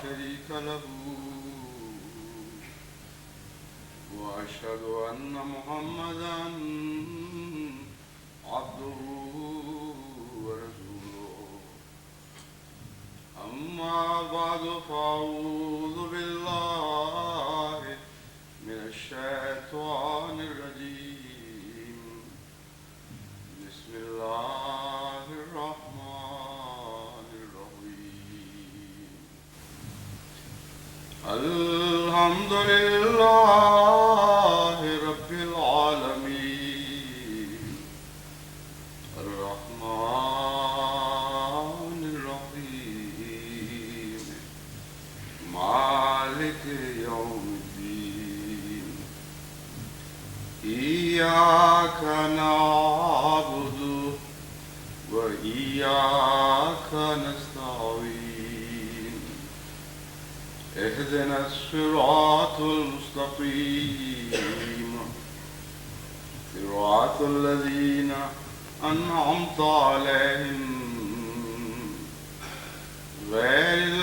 شريك له وأشهد أن محمدا عبده ورسوله أما بعد فأعوذ بالله من الشيطان الرجيم بسم الله الرحمن الرحيم الحمد لله رب العالمين الرحمن الرحيم مالك يوم الدين إياك نعبد وإياك نستعين اهدنا الصراط المستقيم صراط الذين أنعمت عليهم غير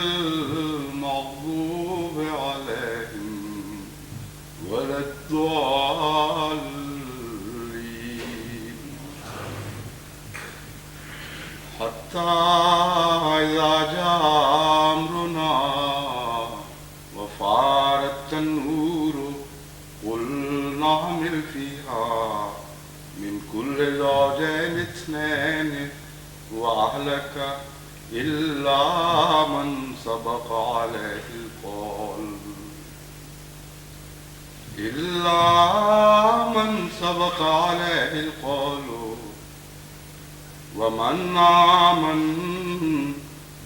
المغضوب عليهم ولا الضالين حتى إذا جاء أمرنا وفارت التنور قلنا احمل فيها من كل زوجين اثنين وأهلك إلا من سبق عليه القول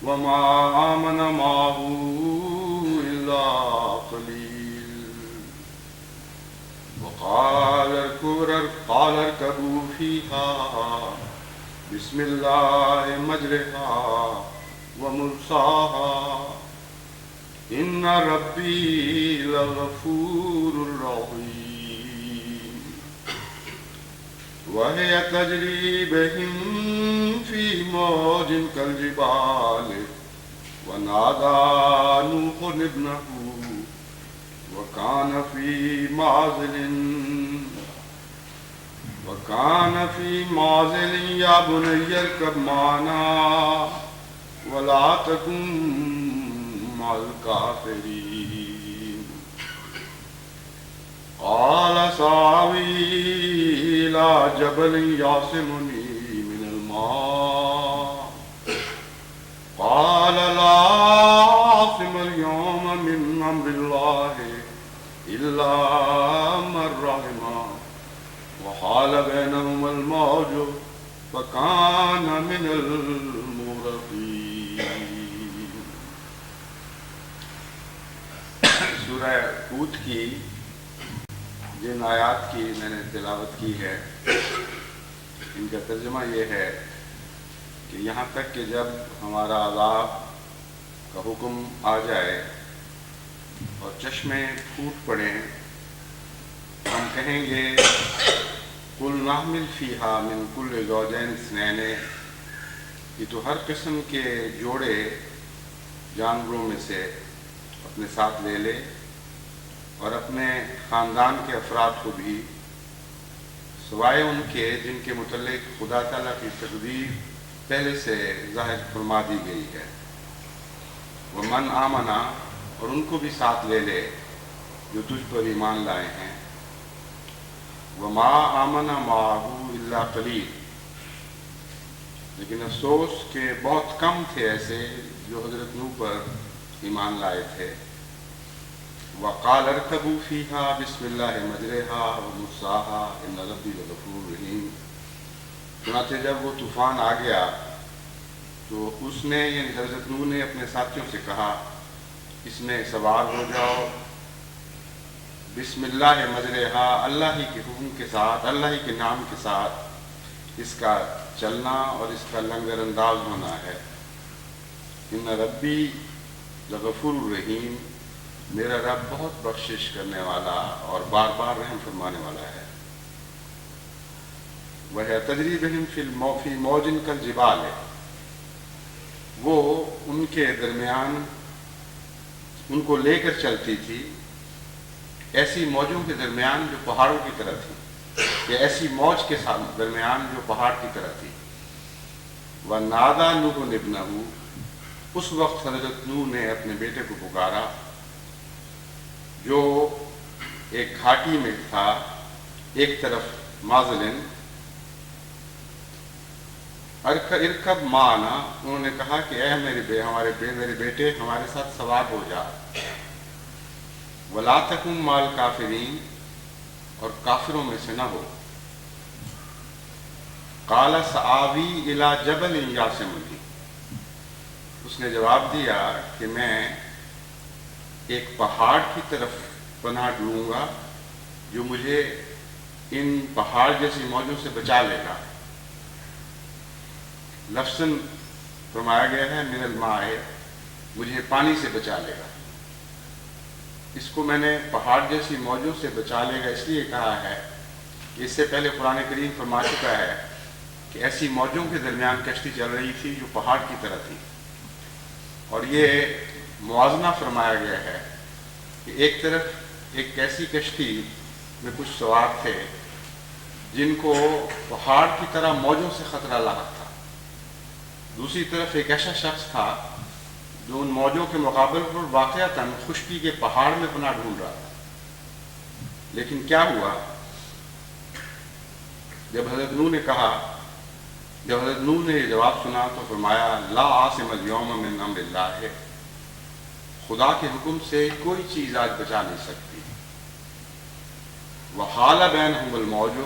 وما آمن معه إلا قليل وقال اركبوا فيها بسم الله مجرها ومرساها إن ربي لغفور رحيم وهي تجري بهم في موج كالجبال ونادى نوح ابنه وكان في معزل يا بني اركب معنا ولا تكن مع الكافرين قال سآوي إلى جبل يعصمني من الماء قال لا عاصم اليوم من أمر الله إلا من رحم وحال بينهما الموج فكان من المغرقين. سورہ ہود کی جن آیات کی میں نے تلاوت کی ہے ان کا ترجمہ یہ ہے کہ یہاں تک کہ جب ہمارا عذاب کا حکم آ جائے اور چشمے پھوٹ پڑیں ہم کہیں گے قل نحمل فیہا من کل زوجین اثنین کہ تو ہر قسم کے جوڑے جانوروں میں سے اپنے ساتھ لے لے اور اپنے خاندان کے افراد کو بھی سوائے ان کے جن کے متعلق خدا تعالیٰ کی تقدیر پہلے سے ظاہر فرما دی گئی ہے. ومن آمنا اور ان کو بھی ساتھ لے لے جو تجھ پر ایمان لائے ہیں. وما آمن معه الا قلیل لیکن افسوس کہ بہت کم تھے ایسے جو حضرت نوح پر ایمان لائے تھے. وقال اركبوا فيها بسم الله مجرها ومرساها ان ربي لغفور رحیم. چنانچہ جب وہ طوفان آ گیا تو اس نے یعنی حضرت نوح نے اپنے ساتھیوں سے کہا اس میں سوار ہو جاؤ بسم اللہ مجرہا اللہ ہی کے حکم کے ساتھ اللہ ہی کے نام کے ساتھ اس کا چلنا اور اس کا لنگر انداز ہونا ہے. ان ربی لغفور الرحیم میرا رب بہت بخشش کرنے والا اور بار بار رحم فرمانے والا ہے. وہ تجری بہم فی موجن کالجبال ہے وہ ان کے درمیان ان کو لے کر چلتی تھی ایسی موجوں کے درمیان جو پہاڑوں کی طرح تھی، یا ایسی موج کے درمیان جو پہاڑ کی طرح تھی۔ وَنَادَى نُوحٌ ابْنَهُ، اس وقت حضرت نوح نے اپنے بیٹے کو پکارا جو ایک گھاٹی میں تھا، ایک طرف مازلن، ارکب معنا، انہوں نے کہا کہ اے میرے بیٹے ہمارے ساتھ سوار ہو جا، وَلَا تَكُن مَعَ الْكَافِرِينَ، اور کافروں میں سے نہ ہو۔ قَالَ سَآوِي إِلَى جَبَلٍ يَعْصِمُنِي، اس نے جواب دیا کہ میں ایک پہاڑ کی طرف پناہ ڈھونڈوں گا جو مجھے ان پہاڑ جیسی موجوں سے بچا لے گا۔ لفظاً فرمایا گیا ہے من الماء، مجھے پانی سے بچا لے گا۔ اس کو میں نے پہاڑ جیسی موجوں سے بچا لے گا اس لیے کہا ہے کہ اس سے پہلے قرآن کریم فرما چکا ہے کہ ایسی موجوں کے درمیان کشتی چل رہی تھی جو پہاڑ کی طرح تھی، اور یہ موازنہ فرمایا گیا ہے کہ ایک طرف ایک ایسی کشتی میں کچھ سوار تھے جن کو پہاڑ کی طرح موجوں سے خطرہ لاحق تھا، دوسری طرف ایک ایسا شخص تھا جو ان موجوں کے مقابل پر واقعتاً خشکی کے پہاڑ میں پناہ ڈھونڈ رہا تھا۔ لیکن کیا ہوا؟ جب حضرت نوح نے یہ جواب سنا تو فرمایا لا عاصم اليوم من امر اللہ، خدا کے حکم سے کوئی چیز آج بچا نہیں سکتی۔ وحال بینہم الموج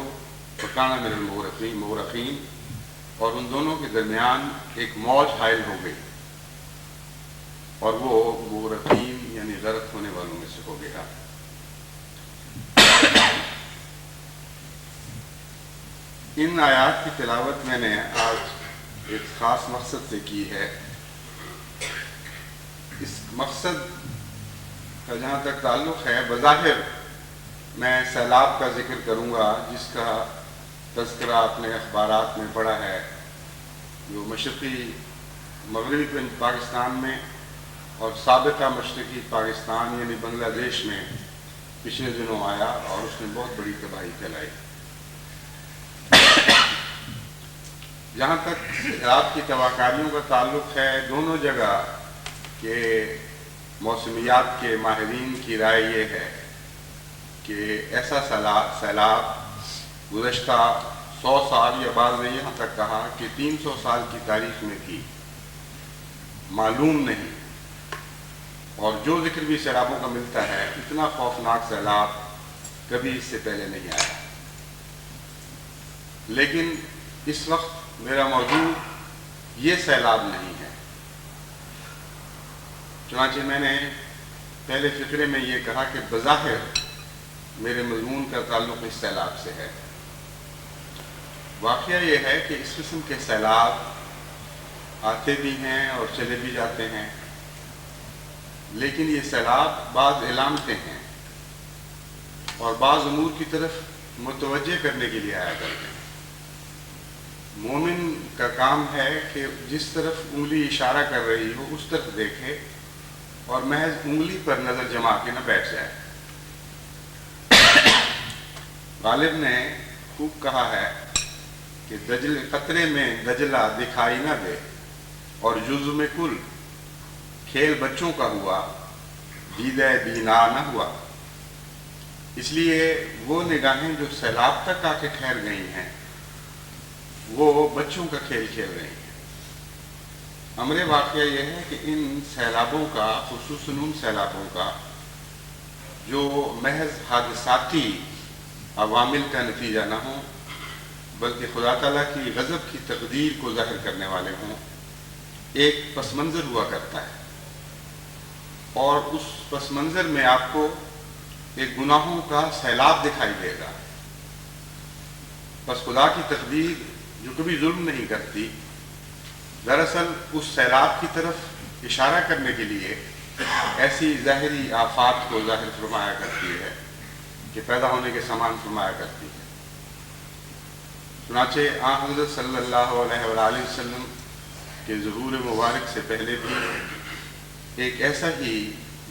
فکان من المغرقین، اور ان دونوں کے درمیان ایک موج حائل ہو گئی اور وہ مغرقین یعنی غرق ہونے والوں میں سے ہو گیا۔ ان آیات کی تلاوت میں نے آج ایک خاص مقصد سے کی ہے۔ اس مقصد کا جہاں تک تعلق ہے، بظاہر میں سیلاب کا ذکر کروں گا جس کا تذکرہ آپ نے اخبارات میں پڑھا ہے، جو مشرقی مغربی پاکستان میں اور سابقہ مشرقی پاکستان یعنی بنگلہ دیش میں پچھلے دنوں آیا اور اس نے بہت بڑی تباہی پھیلائی۔ جہاں تک سیلاب کی تباہکاریوں کا تعلق ہے، دونوں جگہ کے موسمیات کے ماہرین کی رائے یہ ہے کہ ایسا سیلاب گزشتہ 100 سال یا بعض نے یہاں تک کہا کہ 300 سال کی تاریخ میں بھی معلوم نہیں، اور جو ذکر بھی سیلابوں کا ملتا ہے اتنا خوفناک سیلاب کبھی اس سے پہلے نہیں آیا۔ لیکن اس وقت میرا موضوع یہ سیلاب نہیں ہے، چنانچہ میں نے پہلے فقرے میں یہ کہا کہ بظاہر میرے مضمون کا تعلق اس سیلاب سے ہے۔ واقعہ یہ ہے کہ اس قسم کے سیلاب آتے بھی ہیں اور چلے بھی جاتے ہیں، لیکن یہ سیلاب بعض علامتیں ہیں اور بعض امور کی طرف متوجہ کرنے کے لیے آیا کرتے ہیں۔ مومن کا کام ہے کہ جس طرف انگلی اشارہ کر رہی ہو اس طرف دیکھے اور محض انگلی پر نظر جما کے نہ بیٹھ جائے۔ غالب نے خوب کہا ہے کہ قطرے میں دجلہ دکھائی نہ دے اور جزو میں کل، کھیل بچوں کا ہوا دیدہ بینا نہ ہوا۔ اس لیے وہ نگاہیں جو سیلاب تک آ کے ٹھہر گئی ہیں وہ بچوں کا کھیل کھیل رہی ہیں۔ امر واقعہ یہ ہے کہ ان سیلابوں کا، خصوصاً ان سیلابوں کا جو محض حادثاتی عوامل کا نتیجہ نہ ہوں بلکہ خدا تعالیٰ کی غضب کی تقدیر کو ظاہر کرنے والے ہوں، ایک پس منظر ہوا کرتا ہے، اور اس پس منظر میں آپ کو ایک گناہوں کا سیلاب دکھائی دے گا۔ بس خدا کی تقدیر جو کبھی ظلم نہیں کرتی، دراصل اس سیلاب کی طرف اشارہ کرنے کے لیے ایسی ظاہری آفات کو ظاہر فرمایا کرتی ہے کہ پیدا ہونے کے سامان فرمایا کرتی ہے۔ چنانچہ آن حضرت صلی اللہ علیہ وآلہ وسلم کے ظہور مبارک سے پہلے بھی ایک ایسا ہی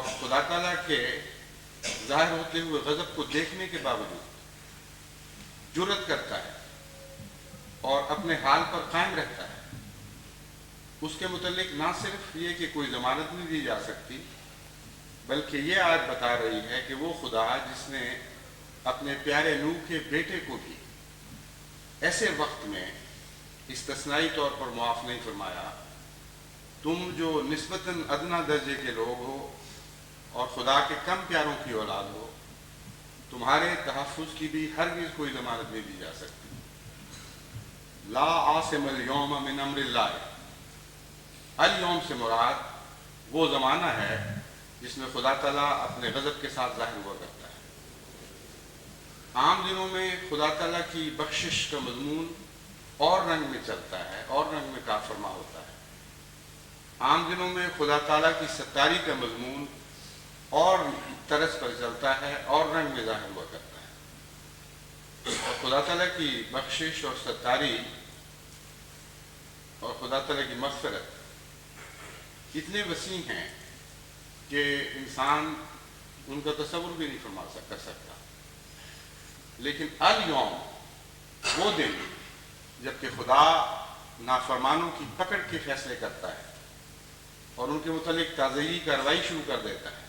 اور خدا تعالیٰ کے ظاہر ہوتے ہوئے غضب کو دیکھنے کے باوجود جرأت کرتا ہے اور اپنے حال پر قائم رہتا ہے، اس کے متعلق نہ صرف یہ کہ کوئی ضمانت نہیں دی جا سکتی، بلکہ یہ آیت بتا رہی ہے کہ وہ خدا جس نے اپنے پیارے نوح کے بیٹے کو بھی ایسے وقت میں استثنائی طور پر معاف نہیں فرمایا، تم جو نسبتاً ادنا درجے کے لوگ ہو اور خدا کے کم پیاروں کی اولاد ہو، تمہارے تحفظ کی بھی ہرگز کوئی ضمانت نہیں دی جا سکتی۔ لا عاصم اليوم من امر اللہ، الیوم سے مراد وہ زمانہ ہے جس میں خدا تعالیٰ اپنے غضب کے ساتھ ظاہر ہوا کرتا ہے۔ عام دنوں میں خدا تعالیٰ کی بخشش کا مضمون اور رنگ میں چلتا ہے، اور رنگ میں کار فرما ہوتا ہے۔ عام دنوں میں خدا تعالیٰ کی ستاری کا مضمون اور طرز پر چلتا ہے، اور رنگ میں ظاہر ہوا کرتا ہے۔ اور خدا تعالیٰ کی بخشش اور ستاری اور خدا تعالیٰ کی مغفرت اتنے وسیع ہیں کہ انسان ان کا تصور بھی نہیں کر سکتا۔ لیکن الیوم وہ دن جبکہ خدا نافرمانوں کی پکڑ کے فیصلے کرتا ہے اور ان کے متعلق تازگی کارروائی شروع کر دیتا ہے،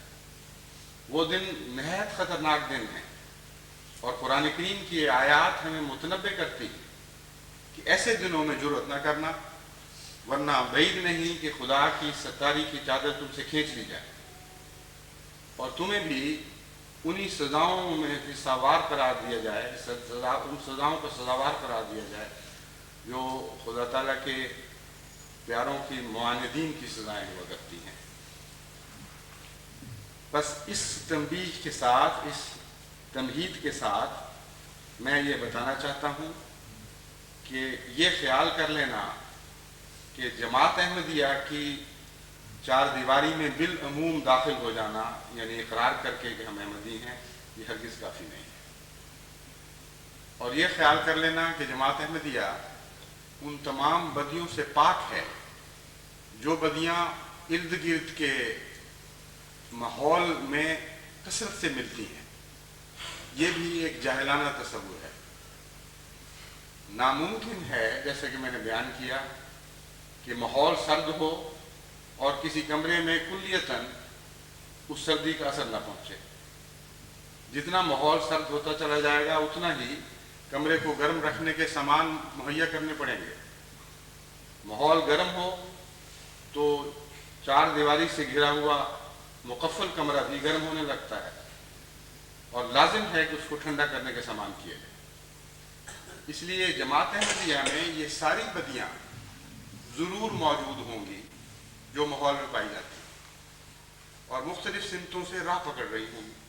وہ دن نہایت خطرناک دن ہے، اور قرآن کریم کی آیات ہمیں متنبع کرتی ہے کہ ایسے دنوں میں جرأت نہ کرنا، ورنہ بعید نہیں کہ خدا کی ستاری کی چادر تم سے کھینچ لی جائے اور تمہیں بھی انہی سزاؤں میں سزاوار قرار دیا جائے، ان سزاؤں کا سزاوار قرار دیا جائے جو خدا تعالیٰ کے پیاروں کی معاندین کی سزائیں ہوا کرتی ہیں۔ بس اس تنبیہ کے ساتھ، اس تمہید کے ساتھ میں یہ بتانا چاہتا ہوں کہ یہ خیال کر لینا کہ جماعت احمدیہ کی چار دیواری میں بالعموم داخل ہو جانا، یعنی اقرار کر کے کہ ہم احمدی ہیں، یہ ہرگز کافی نہیں ہے۔ اور یہ خیال کر لینا کہ جماعت احمدیہ ان تمام بدیوں سے پاک ہے جو بدیاں ارد گرد کے ماحول میں کثرت سے ملتی ہیں، یہ بھی ایک جاہلانہ تصور ہے۔ ناممکن ہے، جیسا کہ میں نے بیان کیا، کہ ماحول سرد ہو اور کسی کمرے میں کلیتاً اس سردی کا اثر نہ پہنچے۔ جتنا ماحول سرد ہوتا چلا جائے گا اتنا ہی کمرے کو گرم رکھنے کے سامان مہیا کرنے پڑیں گے۔ ماحول گرم ہو تو چار دیواری سے گھرا ہوا مقفل کمرہ بھی گرم ہونے لگتا ہے، اور لازم ہے کہ اس کو ٹھنڈا کرنے کے سامان کیے جائیں۔ اس لیے جماعت احمدیہ میں یہ ساری بدیاں ضرور موجود ہوں گی جو ماحول میں پائی جاتی ہیں اور مختلف سمتوں سے راہ پکڑ رہی ہوں گی۔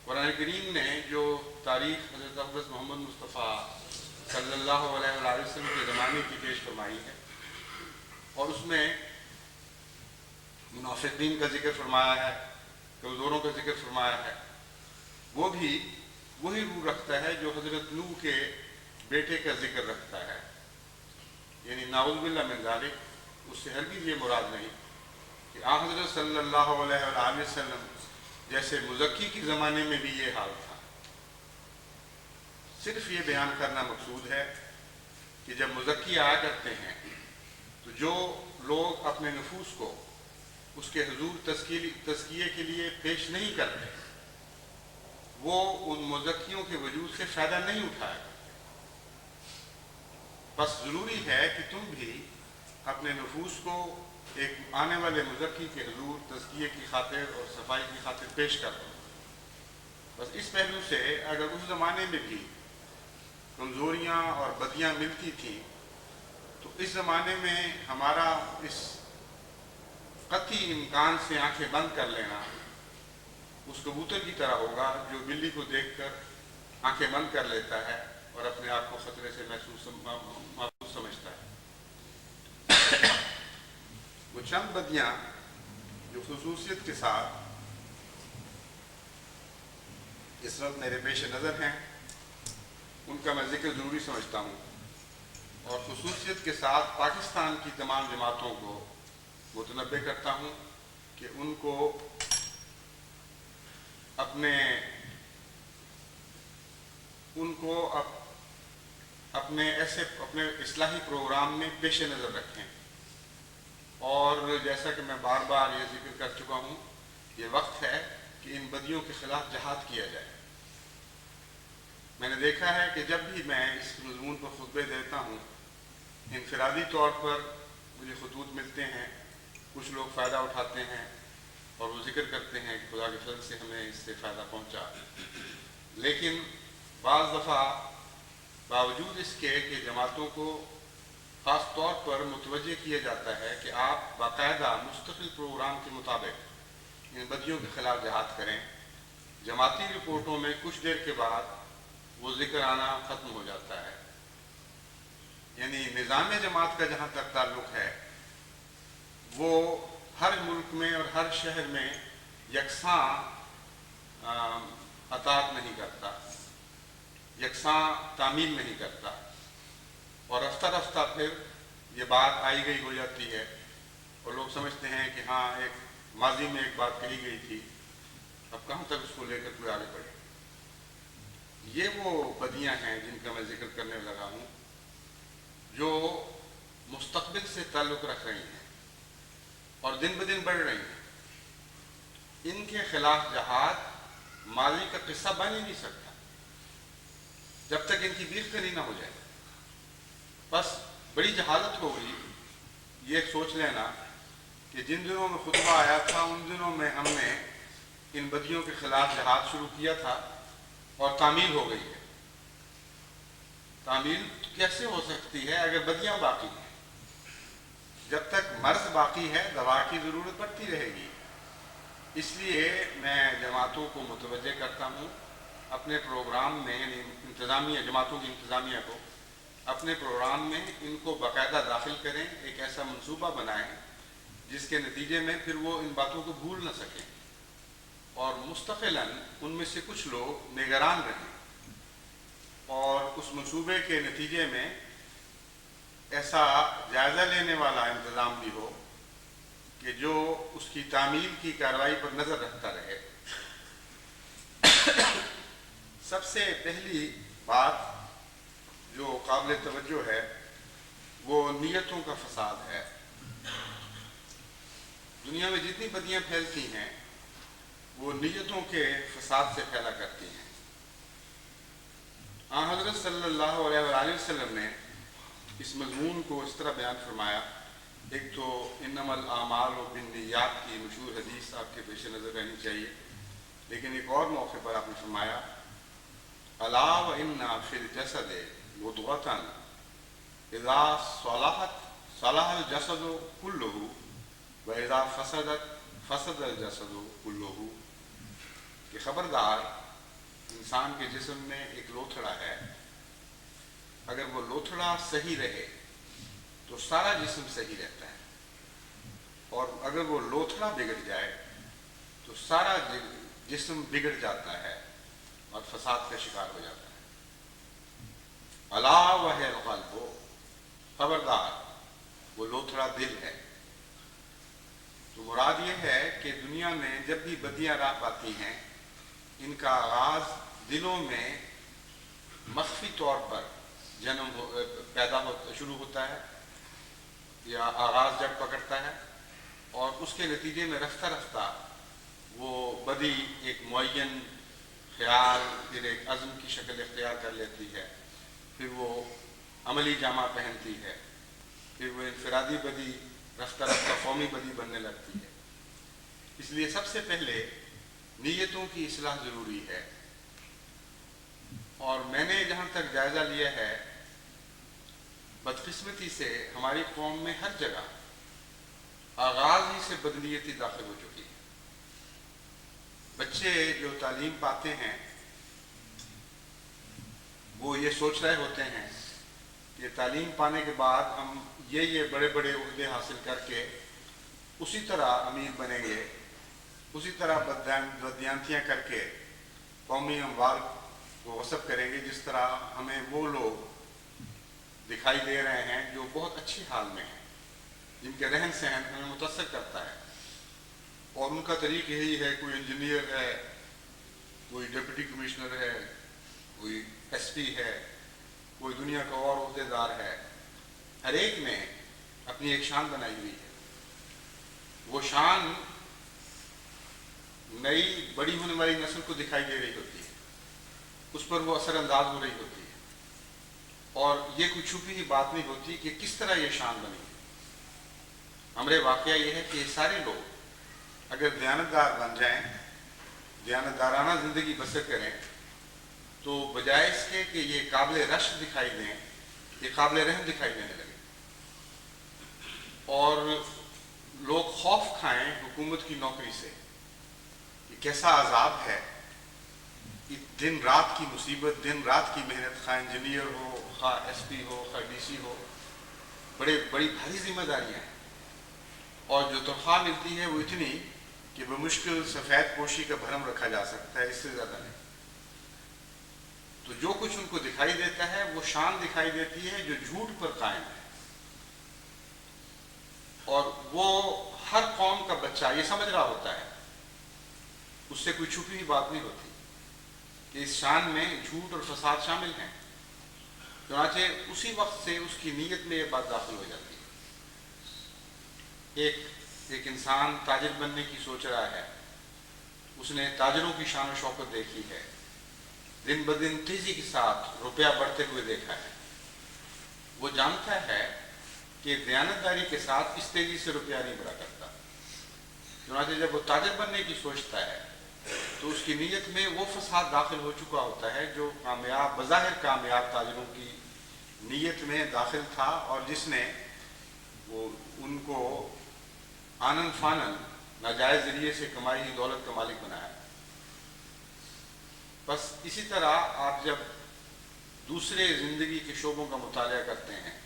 قرآن کریم نے جو تاریخ حضرت اقدس محمد مصطفیٰ صلی اللہ علیہ وآلہ وسلم کے زمانے کی پیش فرمائی ہے، اور اس میں منافقین کا ذکر فرمایا ہے، کمزوروں کا ذکر فرمایا ہے، وہ بھی وہی روح رکھتا ہے جو حضرت نوح کے بیٹے کا ذکر رکھتا ہے۔ یعنی نعوذ باللہ من ذالک، اس سے ہرگز یہ مراد نہیں کہ آن حضرت صلی اللہ علیہ وآلہ وسلم جیسے مزکی کے زمانے میں بھی یہ حال تھا۔ صرف یہ بیان کرنا مقصود ہے کہ جب مزکی آیا کرتے ہیں تو جو لوگ اپنے نفوس کو اس کے حضور تزکیے کے لیے پیش نہیں کرتے، وہ ان مزکیوں کے وجود سے فائدہ نہیں اٹھایا کرتے۔ بس ضروری ہے کہ تم بھی اپنے نفوس کو ایک آنے والے مزکی کے حضور تزکیے کی خاطر اور صفائی کی خاطر پیش کر دو۔ بس اس پہلو سے اگر اس زمانے میں بھی کمزوریاں اور بدیاں ملتی تھیں تو اس زمانے میں ہمارا اس قطعی امکان سے آنکھیں بند کر لینا اس کبوتر کی طرح ہوگا جو بلی کو دیکھ کر آنکھیں بند کر لیتا ہے اور اپنے آپ کو خطرے سے محفوظ سمجھتا ہے۔ وہ چند بدیاں جو خصوصیت کے ساتھ اس وقت میرے پیش نظر ہیں، ان کا میں ذکر ضروری سمجھتا ہوں، اور خصوصیت کے ساتھ پاکستان کی تمام جماعتوں کو متنبع کرتا ہوں کہ ان کو اپنے اصلاحی پروگرام میں پیش نظر رکھیں، اور جیسا کہ میں بار بار یہ ذکر کر چکا ہوں، یہ وقت ہے کہ ان بدیوں کے خلاف جہاد کیا جائے۔ میں نے دیکھا ہے کہ جب بھی میں اس مضمون پر خطبے دیتا ہوں، انفرادی طور پر مجھے خطوط ملتے ہیں، کچھ لوگ فائدہ اٹھاتے ہیں اور وہ ذکر کرتے ہیں کہ خدا کے فضل سے ہمیں اس سے فائدہ پہنچا، لیکن بعض دفعہ باوجود اس کے کہ جماعتوں کو خاص طور پر متوجہ کیا جاتا ہے کہ آپ باقاعدہ مستقل پروگرام کے مطابق ان بدیوں کے خلاف جہاد کریں، جماعتی رپورٹوں میں کچھ دیر کے بعد وہ ذکر آنا ختم ہو جاتا ہے۔ یعنی نظام جماعت کا جہاں تک تعلق ہے، وہ ہر ملک میں اور ہر شہر میں یکساں اطاعت نہیں کرتا، یکساں تعمیل نہیں کرتا، اور رفتہ رفتہ پھر یہ بات آئی گئی ہو جاتی ہے اور لوگ سمجھتے ہیں کہ ہاں ایک ماضی میں ایک بات کہی گئی تھی، اب کہاں تک اس کو لے کر کوئی آگے بڑھے۔ یہ وہ بدیاں ہیں جن کا میں ذکر کرنے لگا ہوں، جو مستقبل سے تعلق رکھ رہی ہیں اور دن بدن بڑھ رہی ہیں۔ ان کے خلاف جہاد ماضی کا قصہ بن ہی نہیں سکتا جب تک ان کی بیخ کری نہ ہو جائے۔ بس بڑی جہالت ہوگی یہ سوچ لینا کہ جن دنوں میں خطبہ آیا تھا ان دنوں میں ہم نے ان بدیوں کے خلاف جہاد شروع کیا تھا اور تعمیل ہو گئی ہے۔ تعمیل کیسے ہو سکتی ہے اگر بدیاں باقی ہیں؟ جب تک مرض باقی ہے دوا کی ضرورت پڑتی رہے گی۔ اس لیے میں جماعتوں کو متوجہ کرتا ہوں اپنے پروگرام میں، یعنی انتظامیہ جماعتوں کی انتظامیہ کو اپنے پروگرام میں ان کو باقاعدہ داخل کریں، ایک ایسا منصوبہ بنائیں جس کے نتیجے میں پھر وہ ان باتوں کو بھول نہ سکیں، اور مستقلاً ان میں سے کچھ لوگ نگران رہیں اور اس منصوبے کے نتیجے میں ایسا جائزہ لینے والا انتظام بھی ہو کہ جو اس کی تعمیل کی کارروائی پر نظر رکھتا رہے۔ سب سے پہلی بات جو قابل توجہ ہے وہ نیتوں کا فساد ہے۔ دنیا میں جتنی بدیاں پھیلتی ہیں وہ نیتوں کے فساد سے پھیلا کرتی ہیں۔ حضرت صلی اللہ علیہ وآلہ وسلم نے اس مضمون کو اس طرح بیان فرمایا۔ ایک تو انما الاعمال بالنیات کی مشہور حدیث آپ کے پیش نظر رہنی چاہیے، لیکن ایک اور موقع پر آپ نے فرمایا الا وان فی الجسد مضغۃ اذا صلحت صلح الجسد كله واذا فسدت فسد الجسد كله، کہ خبردار انسان کے جسم میں ایک لوتھڑا ہے، اگر وہ لوتھڑا صحیح رہے تو سارا جسم صحیح رہتا ہے، اور اگر وہ لوتھڑا بگڑ جائے تو سارا جسم بگڑ جاتا ہے اور فساد کا شکار ہو جاتا ہے۔ الا وہی القلب، خبردار وہ لوتھڑا دل ہے۔ تو مراد یہ ہے کہ دنیا میں جب بھی بدیاں راہ پاتی ہیں ان کا آغاز دلوں میں مخفی طور پر شروع ہوتا ہے یا آغاز جب پکڑتا ہے، اور اس کے نتیجے میں رفتہ رفتہ وہ بدی ایک معین خیال پھر ایک عزم کی شکل اختیار کر لیتی ہے، پھر وہ عملی جامہ پہنتی ہے، پھر وہ انفرادی بدی رفتہ رفتہ قومی بدی بننے لگتی ہے۔ اس لیے سب سے پہلے نیتوں کی اصلاح ضروری ہے، اور میں نے جہاں تک جائزہ لیا ہے بدقسمتی سے ہماری قوم میں ہر جگہ آغاز ہی سے بدنیتی داخل ہو چکی ہے۔ بچے جو تعلیم پاتے ہیں وہ یہ سوچ رہے ہوتے ہیں کہ تعلیم پانے کے بعد ہم یہ بڑے بڑے عہدے حاصل کر کے اسی طرح امیر بنیں گے، اسی طرح بددیانتیاں کر کے قومی اموال کو غصب کریں گے جس طرح ہمیں وہ لوگ دکھائی دے رہے ہیں جو بہت اچھی حال میں ہیں، جن کے رہن سہن ہمیں متاثر کرتا ہے، اور ان کا طریق یہی ہے، کوئی انجینئر ہے، کوئی ڈپٹی کمشنر ہے، کوئی ایس پی ہے، کوئی دنیا کا اور عہدے دار ہے، ہر ایک نے اپنی ایک شان بنائی ہوئی ہے۔ وہ شان نئی بڑی ہونے والی نسل کو دکھائی دے رہی ہوتی ہے، اس پر وہ اثر انداز ہو رہی ہوتی ہے، اور یہ کوئی چھپی ہوئی بات نہیں ہوتی کہ کس طرح یہ شان بنی ہے۔ ہمارے واقعہ یہ ہے کہ یہ سارے لوگ اگر دیانتدار بن جائیں، دیانتدارانہ زندگی بسر کریں، تو بجائے اس کے کہ یہ قابل رشک دکھائی دیں، یہ قابل رحم دکھائی دینے لگے، اور لوگ خوف کھائیں حکومت کی نوکری سے۔ یہ کیسا عذاب ہے، دن رات کی مصیبت، دن رات کی محنت، خواہ انجینئر ہو، خواہ ایس پی ہو، خواہ ڈی سی ہو، بڑی بھاری ذمہ داریاں ہیں، اور جو تنخواہ ملتی ہے وہ اتنی کہ بمشکل سفید پوشی کا بھرم رکھا جا سکتا ہے، اس سے زیادہ نہیں۔ تو جو کچھ ان کو دکھائی دیتا ہے وہ شان دکھائی دیتی ہے جو جھوٹ پر قائم ہے، اور وہ ہر قوم کا بچہ یہ سمجھ رہا ہوتا ہے، اس سے کوئی چھپی ہوئی بات نہیں ہوتی کہ اس شان میں جھوٹ اور فساد شامل ہیں۔ چنانچہ اسی وقت سے اس کی نیت میں یہ بات داخل ہو جاتی ہے۔ ایک انسان تاجر بننے کی سوچ رہا ہے، اس نے تاجروں کی شان و شوکت دیکھی ہے، دن بدن تیزی کے ساتھ روپیہ بڑھتے ہوئے دیکھا ہے، وہ جانتا ہے کہ دیانتداری کے ساتھ اس تیزی سے روپیہ نہیں بڑھا کرتا۔ چنانچہ جب وہ تاجر بننے کی سوچتا ہے تو اس کی نیت میں وہ فساد داخل ہو چکا ہوتا ہے جو کامیاب، بظاہر کامیاب تاجروں کی نیت میں داخل تھا، اور جس نے وہ ان کو آنن فانن ناجائز ذریعے سے کمائی ہوئی دولت کا مالک بنایا۔ بس اسی طرح آپ جب دوسرے زندگی کے شعبوں کا مطالعہ کرتے ہیں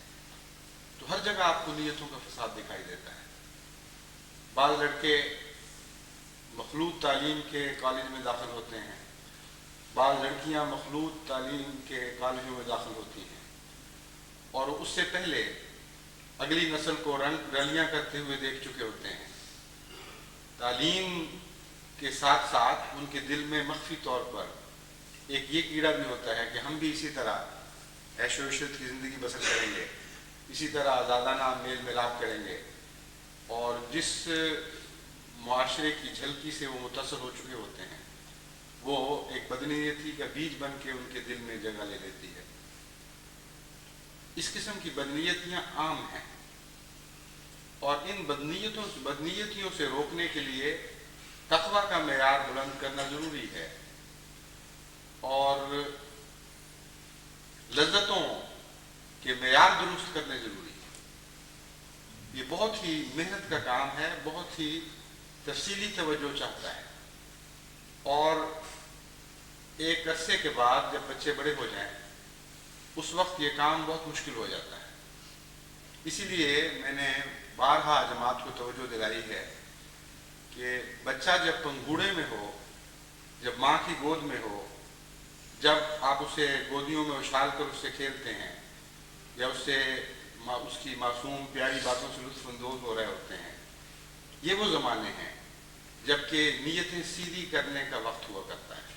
تو ہر جگہ آپ کو نیتوں کا فساد دکھائی دیتا ہے۔ بعض لڑکے مخلوط تعلیم کے کالج میں داخل ہوتے ہیں، بعض لڑکیاں مخلوط تعلیم کے کالجوں میں داخل ہوتی ہیں، اور اس سے پہلے اگلی نسل کو رلیاں کرتے ہوئے دیکھ چکے ہوتے ہیں۔ تعلیم کے ساتھ ساتھ ان کے دل میں مخفی طور پر ایک یہ کیڑا بھی ہوتا ہے کہ ہم بھی اسی طرح عیش و عشرت کی زندگی بسر کریں گے، اسی طرح آزادانہ میل ملاپ کریں گے، اور جس معاشرے کی جھلکی سے وہ متاثر ہو چکے ہوتے ہیں وہ ایک بدنیتی کا بیج بن کے ان کے دل میں جگہ لے لیتی ہے۔ اس قسم کی بدنیتیاں عام ہیں، اور ان بدنیتیوں سے روکنے کے لیے تقویٰ کا معیار بلند کرنا ضروری ہے، اور لذتوں کے معیار درست کرنے ضروری ہے۔ یہ بہت ہی محنت کا کام ہے، بہت ہی تفصیلی توجہ چاہتا ہے، اور ایک عرصے کے بعد جب بچے بڑے ہو جائیں اس وقت یہ کام بہت مشکل ہو جاتا ہے۔ اسی لیے میں نے بارہا جماعت کو توجہ دلائی ہے کہ بچہ جب پنگوڑے میں ہو، جب ماں کی گود میں ہو، جب آپ اسے گودیوں میں اچھال کر اس سے کھیلتے ہیں، یا اس کی معصوم پیاری باتوں سے لطف اندوز ہو رہے ہوتے ہیں، یہ وہ زمانے ہیں جبکہ نیتیں سیدھی کرنے کا وقت ہوا کرتا ہے۔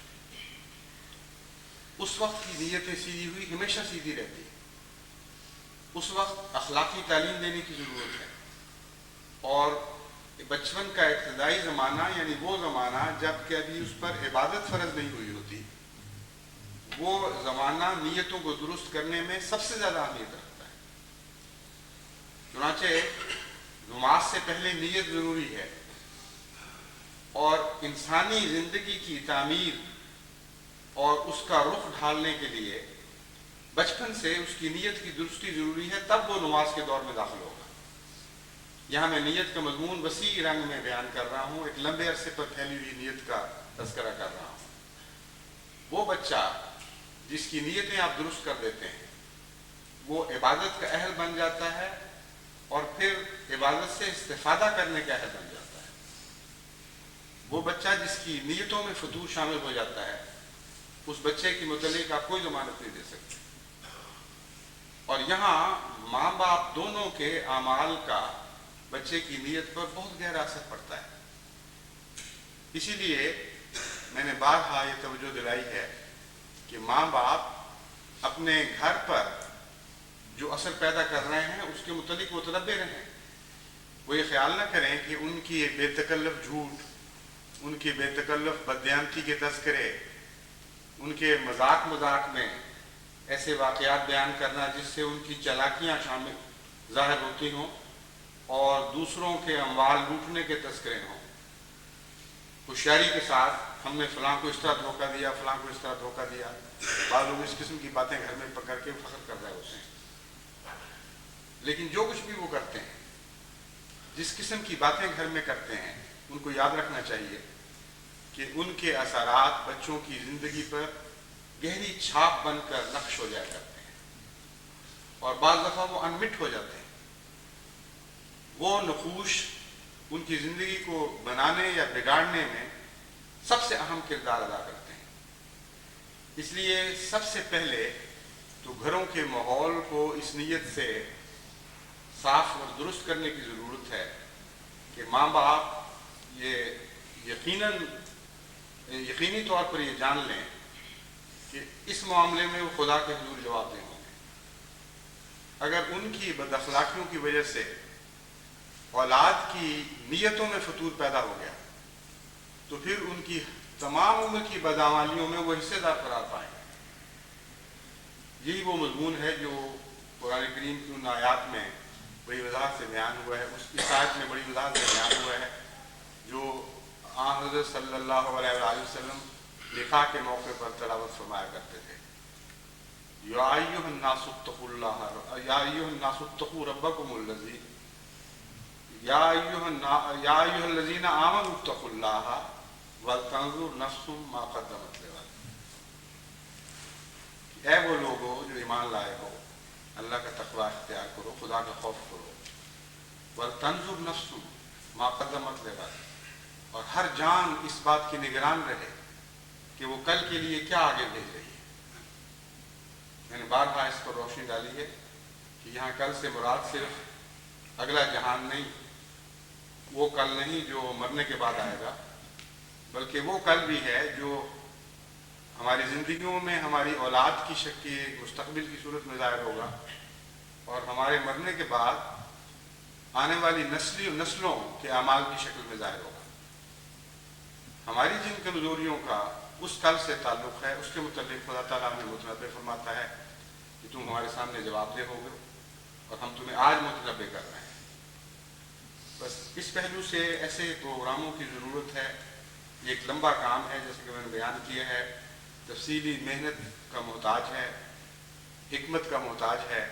اس وقت کی نیتیں سیدھی ہوئی ہمیشہ سیدھی رہتی ہے۔ اس وقت اخلاقی تعلیم دینے کی ضرورت ہے، اور بچپن کا ابتدائی زمانہ یعنی وہ زمانہ جب کہ ابھی اس پر عبادت فرض نہیں ہوئی ہوتی، وہ زمانہ نیتوں کو درست کرنے میں سب سے زیادہ اہمیت رکھتا ہے۔ چنانچہ نماز سے پہلے نیت ضروری ہے، اور انسانی زندگی کی تعمیر اور اس کا رخ ڈھالنے کے لیے بچپن سے اس کی نیت کی درستی ضروری ہے، تب وہ نماز کے دور میں داخل ہوگا۔ یہاں میں نیت کا مضمون وسیع رنگ میں بیان کر رہا ہوں، ایک لمبے عرصے پر پھیلی ہوئی نیت کا تذکرہ کر رہا ہوں۔ وہ بچہ جس کی نیتیں آپ درست کر دیتے ہیں وہ عبادت کا اہل بن جاتا ہے، اور پھر عبادت سے استفادہ کرنے کا اہل بن جاتا ہے۔ وہ بچہ جس کی نیتوں میں فتور شامل ہو جاتا ہے، اس بچے کی متعلق آپ کوئی ضمانت نہیں دے سکتے۔ اور یہاں ماں باپ دونوں کے اعمال کا بچے کی نیت پر بہت گہرا اثر پڑتا ہے۔ اسی لیے میں نے بارہا یہ توجہ دلائی ہے کہ ماں باپ اپنے گھر پر جو اثر پیدا کر رہے ہیں اس کے متعلق متنبہ رہیں. وہ یہ خیال نہ کریں کہ ان کی بے تکلف جھوٹ، ان کی بے تکلف بددیانتی کے تذکرے، ان کے مذاق میں ایسے واقعات بیان کرنا جس سے ان کی چالاکیاں شامل ظاہر ہوتی ہوں اور دوسروں کے اموال لوٹنے کے تذکرے ہوں. ہوشیاری کے ساتھ ہم نے فلاں کو اس طرح دھوکہ دیا، فلاں کو اس طرح دھوکہ دیا. بعض لوگ اس قسم کی باتیں گھر میں پکڑ کے فخر کر رہے ہوتے ہیں. لیکن جو کچھ بھی وہ کرتے ہیں، جس قسم کی باتیں گھر میں کرتے ہیں، ان کو یاد رکھنا چاہیے کہ ان کے اثرات بچوں کی زندگی پر گہری چھاپ بن کر نقش ہو جایا کرتے ہیں اور بعض دفعہ وہ انمٹ ہو جاتے ہیں. وہ نقوش ان کی زندگی کو بنانے یا بگاڑنے میں سب سے اہم کردار ادا کرتے ہیں. اس لیے سب سے پہلے تو گھروں کے ماحول کو اس نیت سے صاف اور درست کرنے کی ضرورت ہے کہ ماں باپ یہ یقینی طور پر یہ جان لیں کہ اس معاملے میں وہ خدا کے حضور جواب دہ ہوں گے. اگر ان کی بد اخلاقیوں کی وجہ سے اولاد کی نیتوں میں فتور پیدا ہو گیا تو پھر ان کی تمام عمر کی بدعمالیوں میں وہ حصے دار قرار پائیں گے. یہی وہ مضمون ہے جو قرآن کریم کی ان آیات میں بڑی وضاحت سے بیان ہوا ہے. اس آیت میں بڑی وضاحت سے بیان ہوا ہے جو حضرت صلی اللہ علیہ وآلہ وسلم نکاح کے موقع پر تلاوت فرمایا کرتے تھے. یا ایھا الناس اتقوا اللہ، یا ایھا الناس اتقوا ربکم الذی، یا ایھا الذین آمنوا اتقوا اللہ ولتنظر نفس ما قدمت لغد. اے وہ لوگو جو ایمان لائے ہو، اللہ کا تقوی اختیار کرو، خدا کا خوف کرو. ولتنظر نفس ما قدمت لغد، اور ہر جان اس بات کی نگران رہے کہ وہ کل کے لیے کیا آگے بھیج رہی ہے. میں نے بارہا اس پر روشنی ڈالی ہے کہ یہاں کل سے مراد صرف اگلا جہان نہیں، وہ کل نہیں جو مرنے کے بعد آئے گا، بلکہ وہ کل بھی ہے جو ہماری زندگیوں میں ہماری اولاد کی شکل مستقبل کی صورت میں ظاہر ہوگا اور ہمارے مرنے کے بعد آنے والی نسلوں کے اعمال کی شکل میں ظاہر ہوگا. ہماری جن کمزوریوں کا اس کل سے تعلق ہے، اس کے متعلق خدا تعالیٰ ہمیں متنبہ فرماتا ہے کہ تم ہمارے سامنے جواب دہ ہوگے اور ہم تمہیں آج متنبہ کر رہے ہیں. بس اس پہلو سے ایسے پروگراموں کی ضرورت ہے. یہ ایک لمبا کام ہے، جیسے کہ میں نے بیان کیا ہے، تفصیلی محنت کا محتاج ہے، حکمت کا محتاج ہے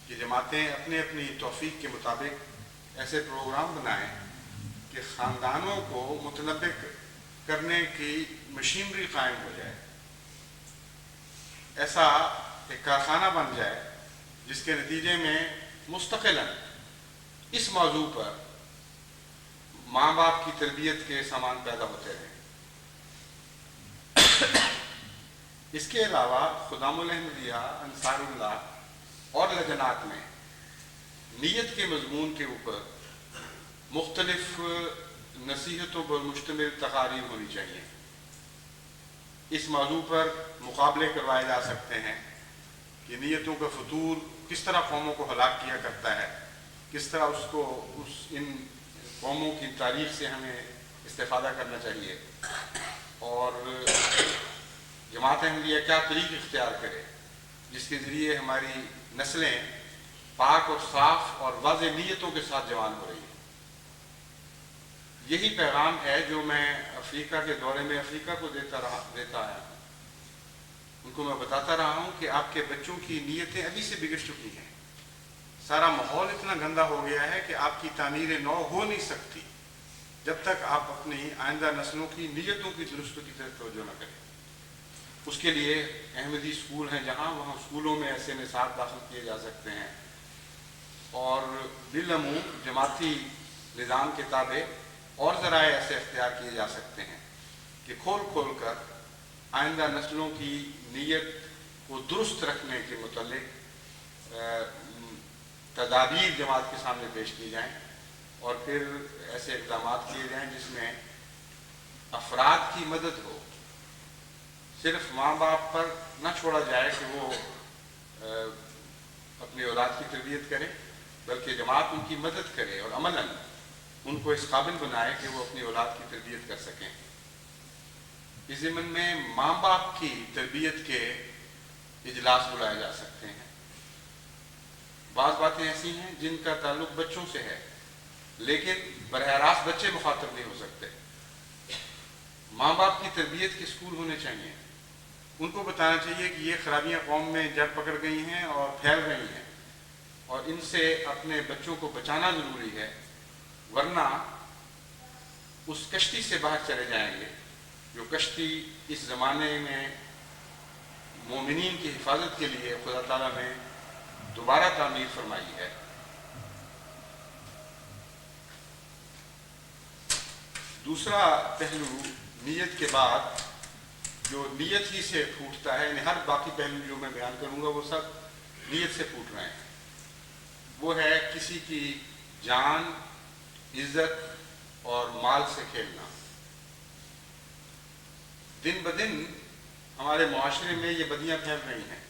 کہ جماعتیں اپنے اپنی توفیق کے مطابق ایسے پروگرام بنائیں کہ خاندانوں کو متنبہ کرنے کی مشینری قائم ہو جائے. ایسا ایک کارخانہ بن جائے جس کے نتیجے میں مستقلاً اس موضوع پر ماں باپ کی تربیت کے سامان پیدا ہوتے رہیں. اس کے علاوہ خدام الاحمدیہ، انصار اللہ اور لجنات میں نیت کے مضمون کے اوپر مختلف نصیحتوں پر مشتمل تقاریر ہونی چاہیے. اس موضوع پر مقابلے کروائے جا سکتے ہیں کہ نیتوں کا فتور کس طرح قوموں کو ہلاک کیا کرتا ہے، کس طرح ان قوموں کی تاریخ سے ہمیں استفادہ کرنا چاہیے اور جماعت احمدیہ کیا طریق اختیار کرے جس کے ذریعے ہماری نسلیں پاک اور صاف اور واضح نیتوں کے ساتھ جوان ہو رہی ہیں. یہی پیغام ہے جو میں افریقہ کے دورے میں افریقہ کو دیتا آیا ہوں. ان کو میں بتاتا رہا ہوں کہ آپ کے بچوں کی نیتیں ابھی سے بگڑ چکی ہیں. سارا ماحول اتنا گندا ہو گیا ہے کہ آپ کی تعمیر نو ہو نہیں سکتی جب تک آپ اپنی آئندہ نسلوں کی نیتوں کی درستی کی طرف توجہ نہ کریں. اس کے لیے احمدی اسکول ہیں وہاں اسکولوں میں ایسے نصاب داخل کیے جا سکتے ہیں اور بالعموم جماعتی نظام کے تابع اور ذرائع ایسے اختیار کیے جا سکتے ہیں کہ کھول کر آئندہ نسلوں کی نیت کو درست رکھنے کے متعلق تدابیر جماعت کے سامنے پیش کی جائیں اور پھر ایسے اقدامات کیے جائیں جس میں کی مدد ہو. صرف ماں باپ پر نہ چھوڑا جائے کہ وہ اپنی اولاد کی تربیت کریں، بلکہ جماعت ان کی مدد کرے اور عملاً ان کو اس قابل بنائے کہ وہ اپنی اولاد کی تربیت کر سکیں. اس ضمن میں ماں باپ کی تربیت کے اجلاس بلائے جا سکتے ہیں. بعض باتیں ایسی ہیں جن کا تعلق بچوں سے ہے، لیکن براہ راست بچے مخاطب نہیں ہو سکتے. ماں باپ کی تربیت کے اسکول ہونے چاہیے. ان کو بتانا چاہیے کہ یہ خرابیاں قوم میں جڑ پکڑ گئی ہیں اور پھیل رہی ہیں، اور ان سے اپنے بچوں کو بچانا ضروری ہے، ورنہ اس کشتی سے باہر چلے جائیں گے جو کشتی اس زمانے میں مومنین کی حفاظت کے لیے خدا تعالیٰ نے دوبارہ تعمیر فرمائی ہے. دوسرا پہلو نیت کے بعد جو نیت ہی سے پھوٹتا ہے، یعنی ہر باقی پہلو جو میں بیان کروں گا وہ سب نیت سے پھوٹ رہے ہیں، وہ ہے کسی کی جان، عزت اور مال سے کھیلنا. دن بدن ہمارے معاشرے میں یہ بدیاں پھیل رہی ہیں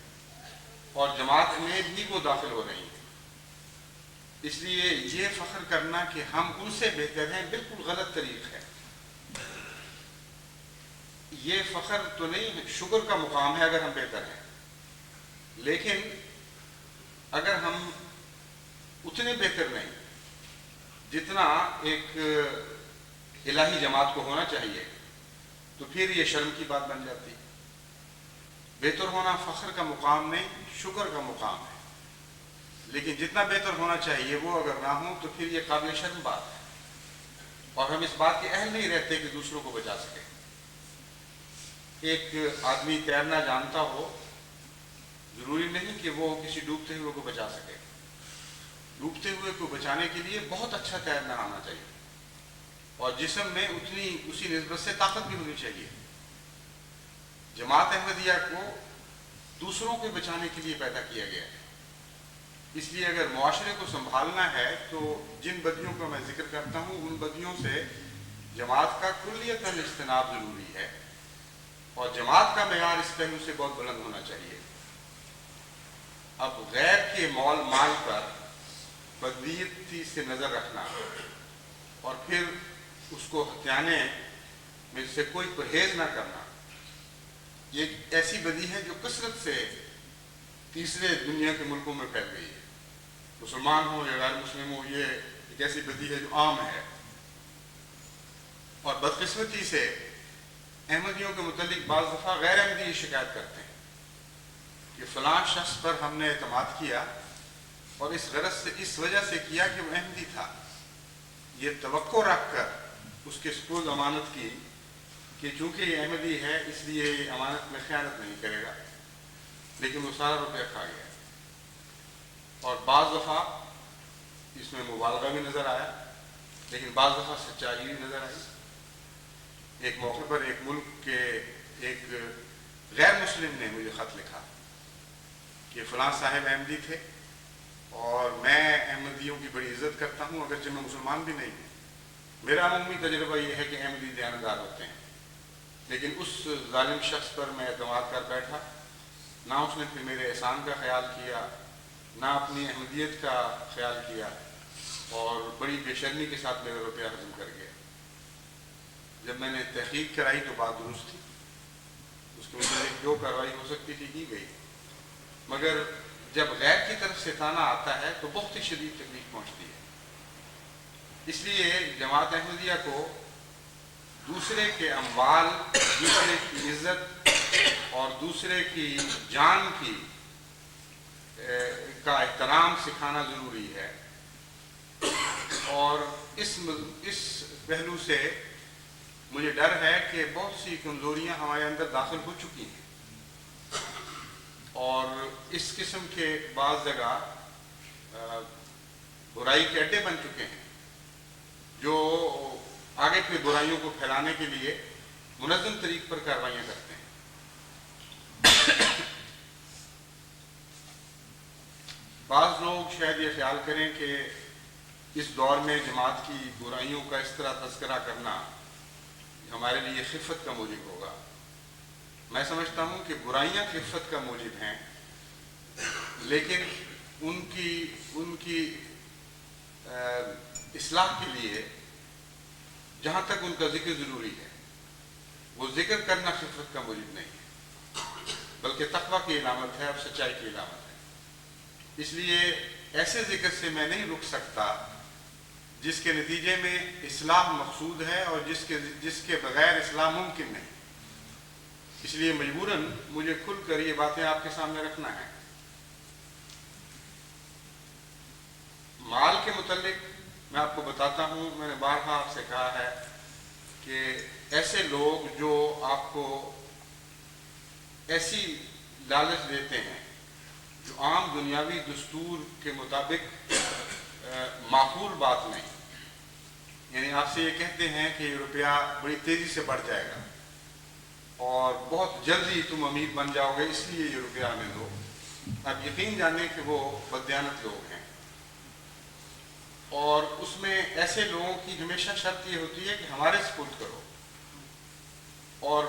اور جماعت میں بھی وہ داخل ہو رہی ہیں. اس لیے یہ فخر کرنا کہ ہم ان سے بہتر ہیں بالکل غلط طریق ہے. یہ فخر تو نہیں ہے، شکر کا مقام ہے اگر ہم بہتر ہیں، لیکن اگر ہم اتنے بہتر نہیں جتنا ایک الہی جماعت کو ہونا چاہیے تو پھر یہ شرم کی بات بن جاتی. بہتر ہونا فخر کا مقام نہیں، شکر کا مقام ہے، لیکن جتنا بہتر ہونا چاہیے وہ اگر نہ ہو تو پھر یہ قابل شرم بات ہے، اور ہم اس بات کے اہل نہیں رہتے کہ دوسروں کو بچا سکیں. ایک آدمی تیرنا جانتا ہو، ضروری نہیں کہ وہ کسی ڈوبتے ہوئے کو بچا سکے. ڈوبتے ہوئے کو بچانے کے لیے بہت اچھا تیرنا آنا چاہیے، اور جسم میں اسی نسبت سے طاقت بھی ہونی چاہیے. جماعت احمدیہ کو دوسروں کو بچانے کے لیے پیدا کیا گیا ہے. اس لیے اگر معاشرے کو سنبھالنا ہے تو جن بدیوں کا میں ذکر کرتا ہوں ان بدیوں سے جماعت کا کلیتاً اجتناب ضروری ہے، اور جماعت کا معیار اس پہلو سے بہت بلند ہونا چاہیے. اب غیر کے مال پر بدنیتی سے نظر رکھنا اور پھر اس کو ہتھیانے میں سے کوئی پرہیز نہ کرنا، یہ ایک ایسی بدی ہے جو کثرت سے تیسرے دنیا کے ملکوں میں پھیل گئی ہے. مسلمان ہو یا غیر مسلم ہو، یہ ایک ایسی بدی ہے جو عام ہے. اور بدقسمتی سے احمدیوں کے متعلق بعض دفعہ غیر احمدی شکایت کرتے ہیں کہ فلاں شخص پر ہم نے اعتماد کیا اور اس غرض سے، اس وجہ سے کیا کہ وہ احمدی تھا. یہ توقع رکھ کر اس کے سپرد امانت کی کہ چونکہ یہ احمدی ہے اس لیے یہ امانت میں خیانت نہیں کرے گا، لیکن وہ سارا روپیہ کھا گیا. اور بعض دفعہ اس میں مبالغہ بھی نظر آیا، لیکن بعض دفعہ سچائی بھی نظر آئی. ایک موقع پر ایک ملک کے ایک غیر مسلم نے مجھے خط لکھا کہ فلاں صاحب احمدی تھے اور میں احمدیوں کی بڑی عزت کرتا ہوں، اگرچہ میں مسلمان بھی نہیں ہوں. میرا عمومی تجربہ یہ ہے کہ احمدی دیانتدار ہوتے ہیں، لیکن اس ظالم شخص پر میں اعتماد کر بیٹھا، نہ اس نے پھر میرے احسان کا خیال کیا، نہ اپنی احمدیت کا خیال کیا، اور بڑی بے شرمی کے ساتھ میرا روپیہ ہضم کر گیا. جب میں نے تحقیق کرائی تو بات درست تھی، اس کے مطابق جو کارروائی ہو سکتی تھی کی گئی، مگر جب غیر کی طرف سے تانا آتا ہے تو بہت ہی شدید تکلیف پہنچتی ہے. اس لیے جماعت احمدیہ کو دوسرے کے اموال، دوسرے کی عزت اور دوسرے کی جان کا احترام سکھانا ضروری ہے. اور اس پہلو سے مجھے ڈر ہے کہ بہت سی کمزوریاں ہمارے اندر داخل ہو چکی ہیں، اور اس قسم کے بعض جگہ برائی کے اڈے بن چکے ہیں جو آگے کی برائیوں کو پھیلانے کے لیے منظم طریق پر کاروائیاں کرتے ہیں. بعض لوگ شاید یہ خیال کریں کہ اس دور میں جماعت کی برائیوں کا اس طرح تذکرہ کرنا ہمارے لیے خفت کا موجب ہوگا. میں سمجھتا ہوں کہ برائیاں خفت کا موجب ہیں، لیکن ان کی اصلاح کے لیے جہاں تک ان کا ذکر ضروری ہے، وہ ذکر کرنا خفت کا موجب نہیں ہے، بلکہ تقویٰ کی علامت ہے اور سچائی کی علامت ہے. اس لیے ایسے ذکر سے میں نہیں رک سکتا جس کے نتیجے میں اصلاح مقصود ہے اور جس کے بغیر اصلاح ممکن نہیں. اس لیے مجبوراً مجھے کھل کر یہ باتیں آپ کے سامنے رکھنا ہے. مال کے متعلق میں آپ کو بتاتا ہوں، میں نے بارہا آپ سے کہا ہے کہ ایسے لوگ جو آپ کو ایسی لالچ دیتے ہیں جو عام دنیاوی دستور کے مطابق معقول بات نہیں، یعنی آپ سے یہ کہتے ہیں کہ یہ روپیہ بڑی تیزی سے بڑھ جائے گا اور بہت جلدی تم امیر بن جاؤ گے، اس لیے یہ روپیہ ہمیں دو. آپ یقین جانیں کہ وہ بددیانت لوگ ہیں، اور اس میں ایسے لوگوں کی ہمیشہ شرط یہ ہوتی ہے کہ ہمارے سپرد کرو، اور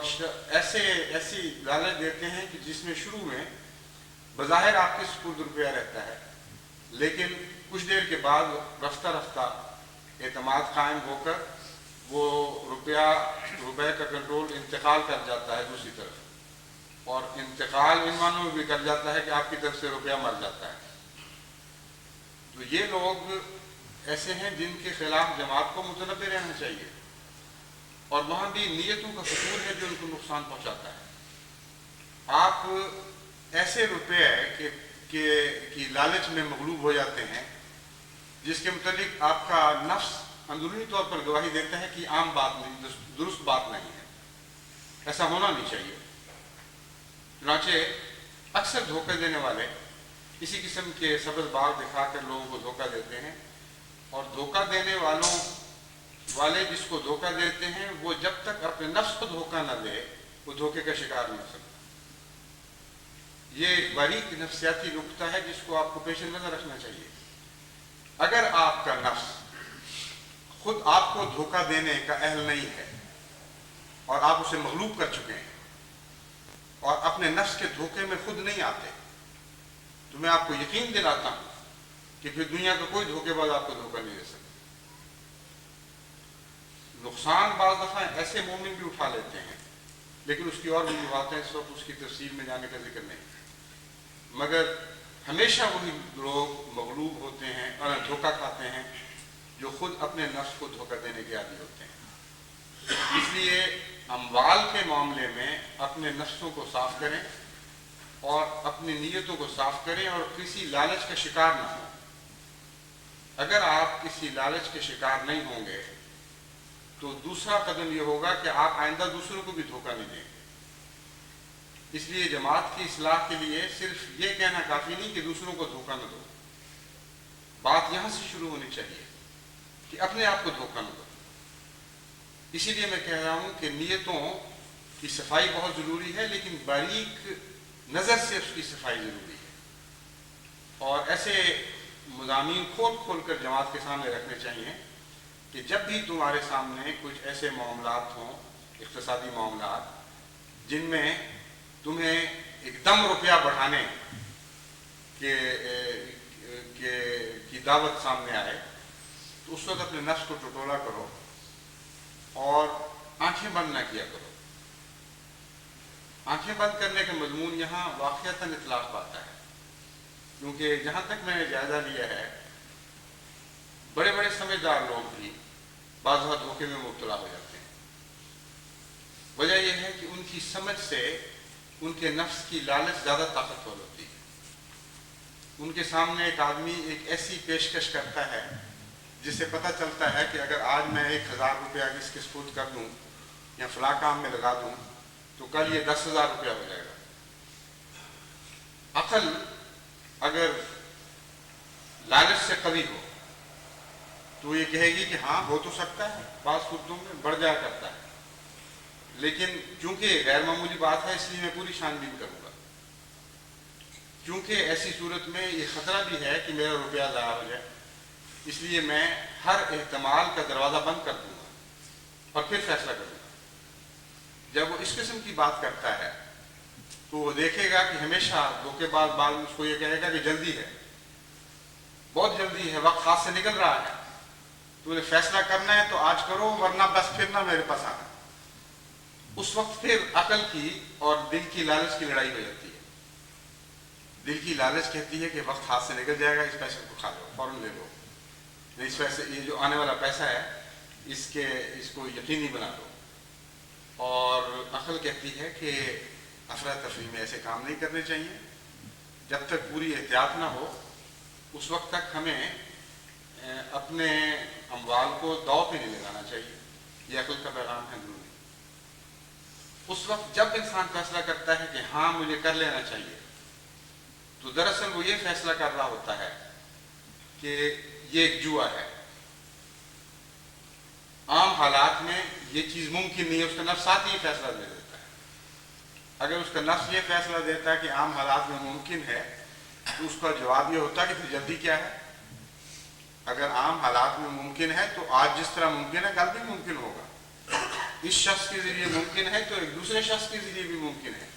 ایسی لالچ دیتے ہیں کہ جس میں شروع میں بظاہر آپ کے سپرد روپیہ رہتا ہے، لیکن کچھ دیر کے بعد رفتہ رفتہ اعتماد قائم ہو کر وہ روپے کا کنٹرول انتقال کر جاتا ہے دوسری طرف، اور انتقال ان معنوں میں بھی کر جاتا ہے کہ آپ کی طرف سے روپیہ مر جاتا ہے. تو یہ لوگ ایسے ہیں جن کے خلاف جماعت کو متنبہ رہنا چاہیے، اور وہاں بھی نیتوں کا قصور ہے جو ان کو نقصان پہنچاتا ہے. آپ ایسے روپے کی لالچ میں مغلوب ہو جاتے ہیں جس کے متعلق آپ کا نفس اندرونی طور پر گواہی دیتا ہے کہ عام بات نہیں، درست بات نہیں ہے، ایسا ہونا نہیں چاہیے. چنانچہ اکثر دھوکہ دینے والے اسی قسم کے سبز باغ دکھا کر لوگوں کو دھوکہ دیتے ہیں، اور دھوکہ دینے والے جس کو دھوکہ دیتے ہیں وہ جب تک اپنے نفس کو دھوکہ نہ دے وہ دھوکے کا شکار نہیں ہو سکتا. یہ ایک باریک نفسیاتی نقطہ ہے جس کو آپ کو پیش نظر رکھنا چاہیے. اگر آپ کا نفس خود آپ کو دھوکہ دینے کا اہل نہیں ہے اور آپ اسے مغلوب کر چکے ہیں اور اپنے نفس کے دھوکے میں خود نہیں آتے، تو میں آپ کو یقین دلاتا ہوں کہ پھر دنیا کا کوئی دھوکے باز آپ کو دھوکہ نہیں دے سکتا. نقصان بعض دفعہ ایسے مومن بھی اٹھا لیتے ہیں، لیکن اس کی اور وجوہات ہیں، اس وقت اس کی تفصیل میں جانے کا ذکر نہیں. مگر ہمیشہ وہی لوگ مغلوب ہوتے ہیں اور دھوکہ کھاتے ہیں جو خود اپنے نفس کو دھوکہ دینے کے عادی ہوتے ہیں. اس لیے اموال کے معاملے میں اپنے نفسوں کو صاف کریں اور اپنی نیتوں کو صاف کریں اور کسی لالچ کا شکار نہ ہوں. اگر آپ کسی لالچ کے شکار نہیں ہوں گے تو دوسرا قدم یہ ہوگا کہ آپ آئندہ دوسروں کو بھی دھوکہ نہیں دیں گے. اس لیے جماعت کی اصلاح کے لیے صرف یہ کہنا کافی نہیں کہ دوسروں کو دھوکہ نہ دو، بات یہاں سے شروع ہونی چاہیے کہ اپنے آپ کو دھوکہ نہ دو. اسی لیے میں کہہ رہا ہوں کہ نیتوں کی صفائی بہت ضروری ہے، لیکن باریک نظر سے اس کی صفائی ضروری ہے. اور ایسے مضامین کھول کھول کر جماعت کے سامنے رکھنے چاہیے کہ جب بھی تمہارے سامنے کچھ ایسے معاملات ہوں، اقتصادی معاملات، جن میں تمہیں ایک دم روپیہ بڑھانے کی دعوت سامنے آئے، تو اس وقت اپنے نفس کو ٹٹولا کرو اور آنکھیں بند نہ کیا کرو. آنکھیں بند کرنے کا مضمون یہاں واقعتاً اطلاق پاتا ہے، کیونکہ جہاں تک میں نے جائزہ لیا ہے بڑے بڑے سمجھدار لوگ بھی بعض وقت دھوکے میں مبتلا ہو جاتے ہیں. وجہ یہ ہے کہ ان کی سمجھ سے ان کے نفس کی لالچ زیادہ طاقتور ہوتی ہے. ان کے سامنے ایک آدمی ایک ایسی پیشکش کرتا ہے جس سے پتہ چلتا ہے کہ اگر آج میں 1000 روپیہ اس کے سپرد کر دوں یا فلاں کام میں لگا دوں تو کل یہ 10,000 روپیہ ہو جائے گا. عقل اگر لالچ سے قوی ہو تو یہ کہے گی کہ ہاں ہو تو سکتا ہے، بعض صورتوں میں بڑھ جایا کرتا ہے، لیکن چونکہ غیر معمولی بات ہے اس لیے میں پوری چھان بین کروں گا. کیونکہ ایسی صورت میں یہ خطرہ بھی ہے کہ میرا روپیہ ضائع ہو جائے، اس لیے میں ہر احتمال کا دروازہ بند کر دوں گا اور پھر فیصلہ کروں گا. جب وہ اس قسم کی بات کرتا ہے تو وہ دیکھے گا کہ ہمیشہ دھوکے باز بعد اس کو یہ کہے گا کہ جلدی ہے، بہت جلدی ہے، وقت ہاتھ سے نکل رہا ہے، تو نے فیصلہ کرنا ہے تو آج کرو ورنہ بس پھر نہ میرے پاس آنا۔ اس وقت پھر عقل کی اور دل کی لالچ کی لڑائی ہو جاتی ہے۔ دل کی لالچ کہتی ہے کہ وقت ہاتھ سے نکل جائے گا، اس پیسے کو کھا لو، فوراً لے لو، اس پیسے، یہ جو آنے والا پیسہ ہے اس کو یقینی بنا دو۔ اور عقل کہتی ہے کہ افراتفری میں ایسے کام نہیں کرنے چاہیے، جب تک پوری احتیاط نہ ہو اس وقت تک ہمیں اپنے اموال کو داؤ پہ نہیں لگانا چاہیے۔ یہ عقل کا پیغام ہے ضروری۔ اس وقت جب انسان فیصلہ کرتا ہے کہ ہاں مجھے کر لینا چاہیے، تو دراصل وہ یہ فیصلہ کر رہا ہوتا ہے کہ یہ ایک جوا ہے، عام حالات میں یہ چیز ممکن نہیں ہے، اس کا نفس ساتھ ہی فیصلہ دے دیتا ہے۔ اگر اس کا نفس یہ فیصلہ دیتا ہے کہ عام حالات میں ممکن ہے تو اس کا جواب یہ ہوتا ہے کہ پھر جلدی کیا ہے؟ اگر عام حالات میں ممکن ہے تو آج جس طرح ممکن ہے کل بھی ممکن ہوگا، اس شخص کے ذریعے ممکن ہے تو ایک دوسرے شخص کے ذریعے بھی ممکن ہے۔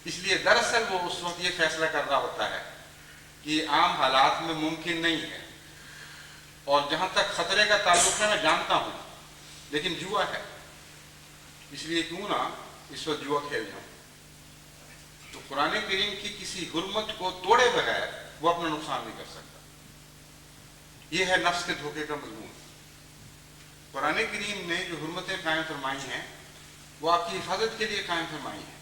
اس لیے دراصل وہ اس وقت یہ فیصلہ کر رہا ہوتا ہے کہ عام حالات میں ممکن نہیں ہے، اور جہاں تک خطرے کا تعلق ہے میں جانتا ہوں، لیکن جوا ہے، اس لیے کیوں نہ اس وقت جوا کھیل جاؤں۔ تو قرآن کریم کی کسی حرمت کو توڑے بغیر وہ اپنا نقصان نہیں کر سکتا۔ یہ ہے نفس کے دھوکے کا مضمون۔ قرآن کریم نے جو حرمتیں قائم فرمائی ہیں وہ آپ کی حفاظت کے لیے قائم فرمائی ہیں،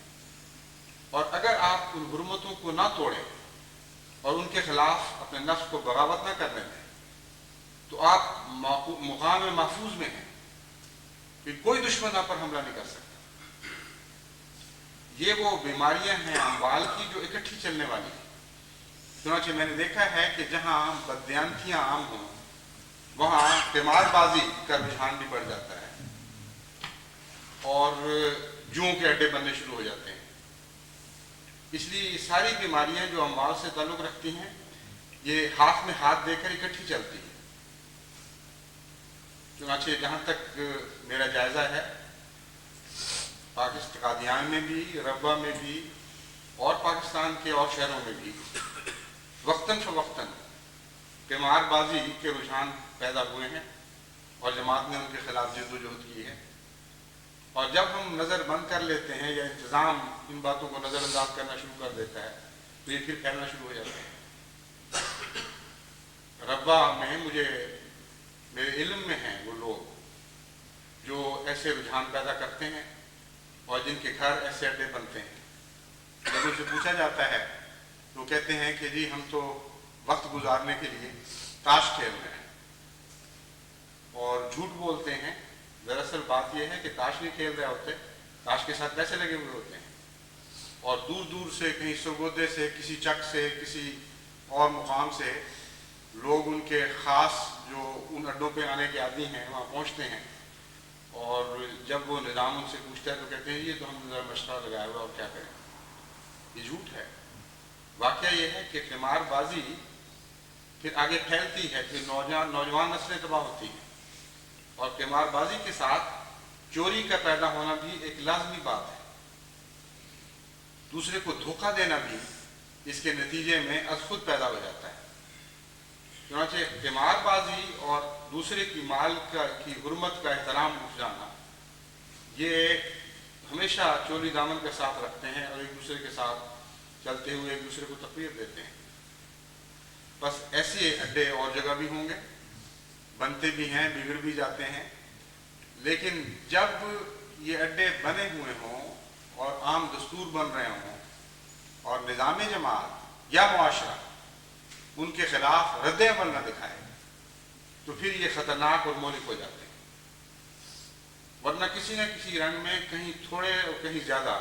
اور اگر آپ ان حرمتوں کو نہ توڑیں اور ان کے خلاف اپنے نفس کو بغاوت نہ کرنے دیں تو آپ مقام محفوظ میں ہیں کہ کوئی دشمن آپ پر حملہ نہیں کر سکتا۔ یہ وہ بیماریاں ہیں اموال کی جو اکٹھی چلنے والی ہیں۔ چنانچہ میں نے دیکھا ہے کہ جہاں بددیانتیاں عام ہوں وہاں قمار بازی کا رجحان بھی بڑھ جاتا ہے اور جوؤں کے اڈے بننے شروع ہو جاتے ہیں۔ اس لیے یہ ساری بیماریاں جو اموال سے تعلق رکھتی ہیں یہ ہاتھ میں ہاتھ دے کر اکٹھی چلتی ہیں۔ چنانچہ جہاں تک میرا جائزہ ہے، پاکستان قادیان میں بھی، ربوہ میں بھی اور پاکستان کے اور شہروں میں بھی وقتاً فوقتاً قمار بازی کے رجحان پیدا ہوئے ہیں، اور جماعت نے ان کے خلاف جد و جہد کی ہے۔ اور جب ہم نظر بند کر لیتے ہیں یا انتظام ان باتوں کو نظر انداز کرنا شروع کر دیتا ہے تو یہ پھر پھیلنا شروع ہو جاتا ہے۔ ربوہ میں میرے علم میں ہیں وہ لوگ جو ایسے رجحان پیدا کرتے ہیں اور جن کے گھر ایسے اڈے بنتے ہیں۔ جب ان سے پوچھا جاتا ہے تو وہ کہتے ہیں کہ جی ہم تو وقت گزارنے کے لیے تاش کھیل رہے ہیں، اور جھوٹ بولتے ہیں۔ دراصل بات یہ ہے کہ تاش نہیں کھیل رہے ہوتے، تاش کے ساتھ پیسے لگے ہوئے ہوتے ہیں، اور دور دور سے کہیں سرگودے سے، کسی چک سے، کسی اور مقام سے لوگ ان کے خاص جو ان اڈوں پہ آنے کے عادی ہیں وہاں پہنچتے ہیں، اور جب وہ نظام ان سے پوچھتا ہے تو کہتے ہیں یہ تو ہم نے ذرا مشورہ لگایا ہوا اور کیا کریں۔ یہ جھوٹ ہے۔ واقعہ یہ ہے کہ قمار بازی پھر آگے پھیلتی ہے، پھر نوجوان نسلیں تباہ ہوتی ہیں، اور قمار بازی کے ساتھ چوری کا پیدا ہونا بھی ایک لازمی بات ہے۔ دوسرے کو دھوکہ دینا بھی اس کے نتیجے میں از خود پیدا ہو جاتا ہے۔ چنانچہ قمار بازی اور دوسرے کی مال کی حرمت کا احترام اٹھ جانا، یہ ہمیشہ چولی دامن کا ساتھ رکھتے ہیں اور ایک دوسرے کے ساتھ چلتے ہوئے ایک دوسرے کو تقویت دیتے ہیں۔ بس ایسے اڈے اور جگہ بھی ہوں گے، بنتے بھی ہیں، بگڑ بھی جاتے ہیں، لیکن جب یہ اڈے بنے ہوئے ہوں اور عام دستور بن رہے ہوں اور نظام جماعت یا معاشرہ ان کے خلاف رد عمل نہ دکھائے تو پھر یہ خطرناک اور مہلک ہو جاتے ہیں۔ ورنہ کسی نہ کسی رنگ میں کہیں تھوڑے اور کہیں زیادہ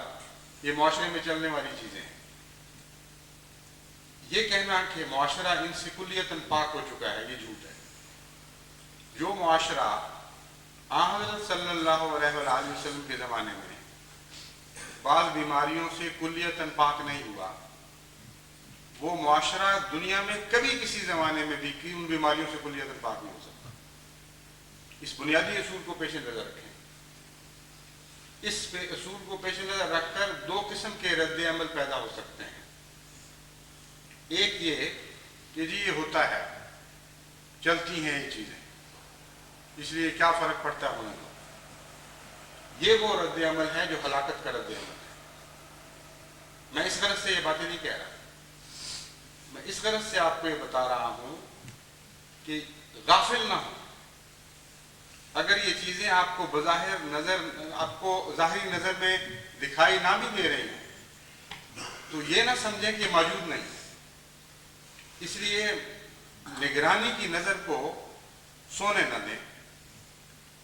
یہ معاشرے میں چلنے والی چیزیں ہیں۔ یہ کہنا کہ معاشرہ ان سے کلیتاً پاک ہو چکا ہے، یہ جھوٹ ہے۔ جو معاشرہ حضرت صلی اللہ علیہ وآلہ وسلم کے زمانے میں بعض بیماریوں سے کلیتاً پاک نہیں ہوا، وہ معاشرہ دنیا میں کبھی کسی زمانے میں بھی ان بیماریوں سے کلیتاً پاک نہیں ہو سکتا۔ اس بنیادی اصول کو پیش نظر رکھیں۔ اس اصول کو پیش نظر رکھ کر دو قسم کے رد عمل پیدا ہو سکتے ہیں۔ ایک یہ کہ جی یہ ہوتا ہے، چلتی ہیں یہ چیزیں، اس لیے کیا فرق پڑتا ہے ہونے کو، یہ وہ رد عمل ہے جو ہلاکت کا رد عمل ہے۔ میں اس غرض سے یہ باتیں نہیں کہہ رہا، میں اس غرض سے آپ کو یہ بتا رہا ہوں کہ غافل نہ ہوں۔ اگر یہ چیزیں آپ کو بظاہر نظر، آپ کو ظاہری نظر میں دکھائی نہ بھی دے رہی ہیں تو یہ نہ سمجھیں کہ موجود نہیں۔ اس لیے نگرانی کی نظر کو سونے نہ دیں،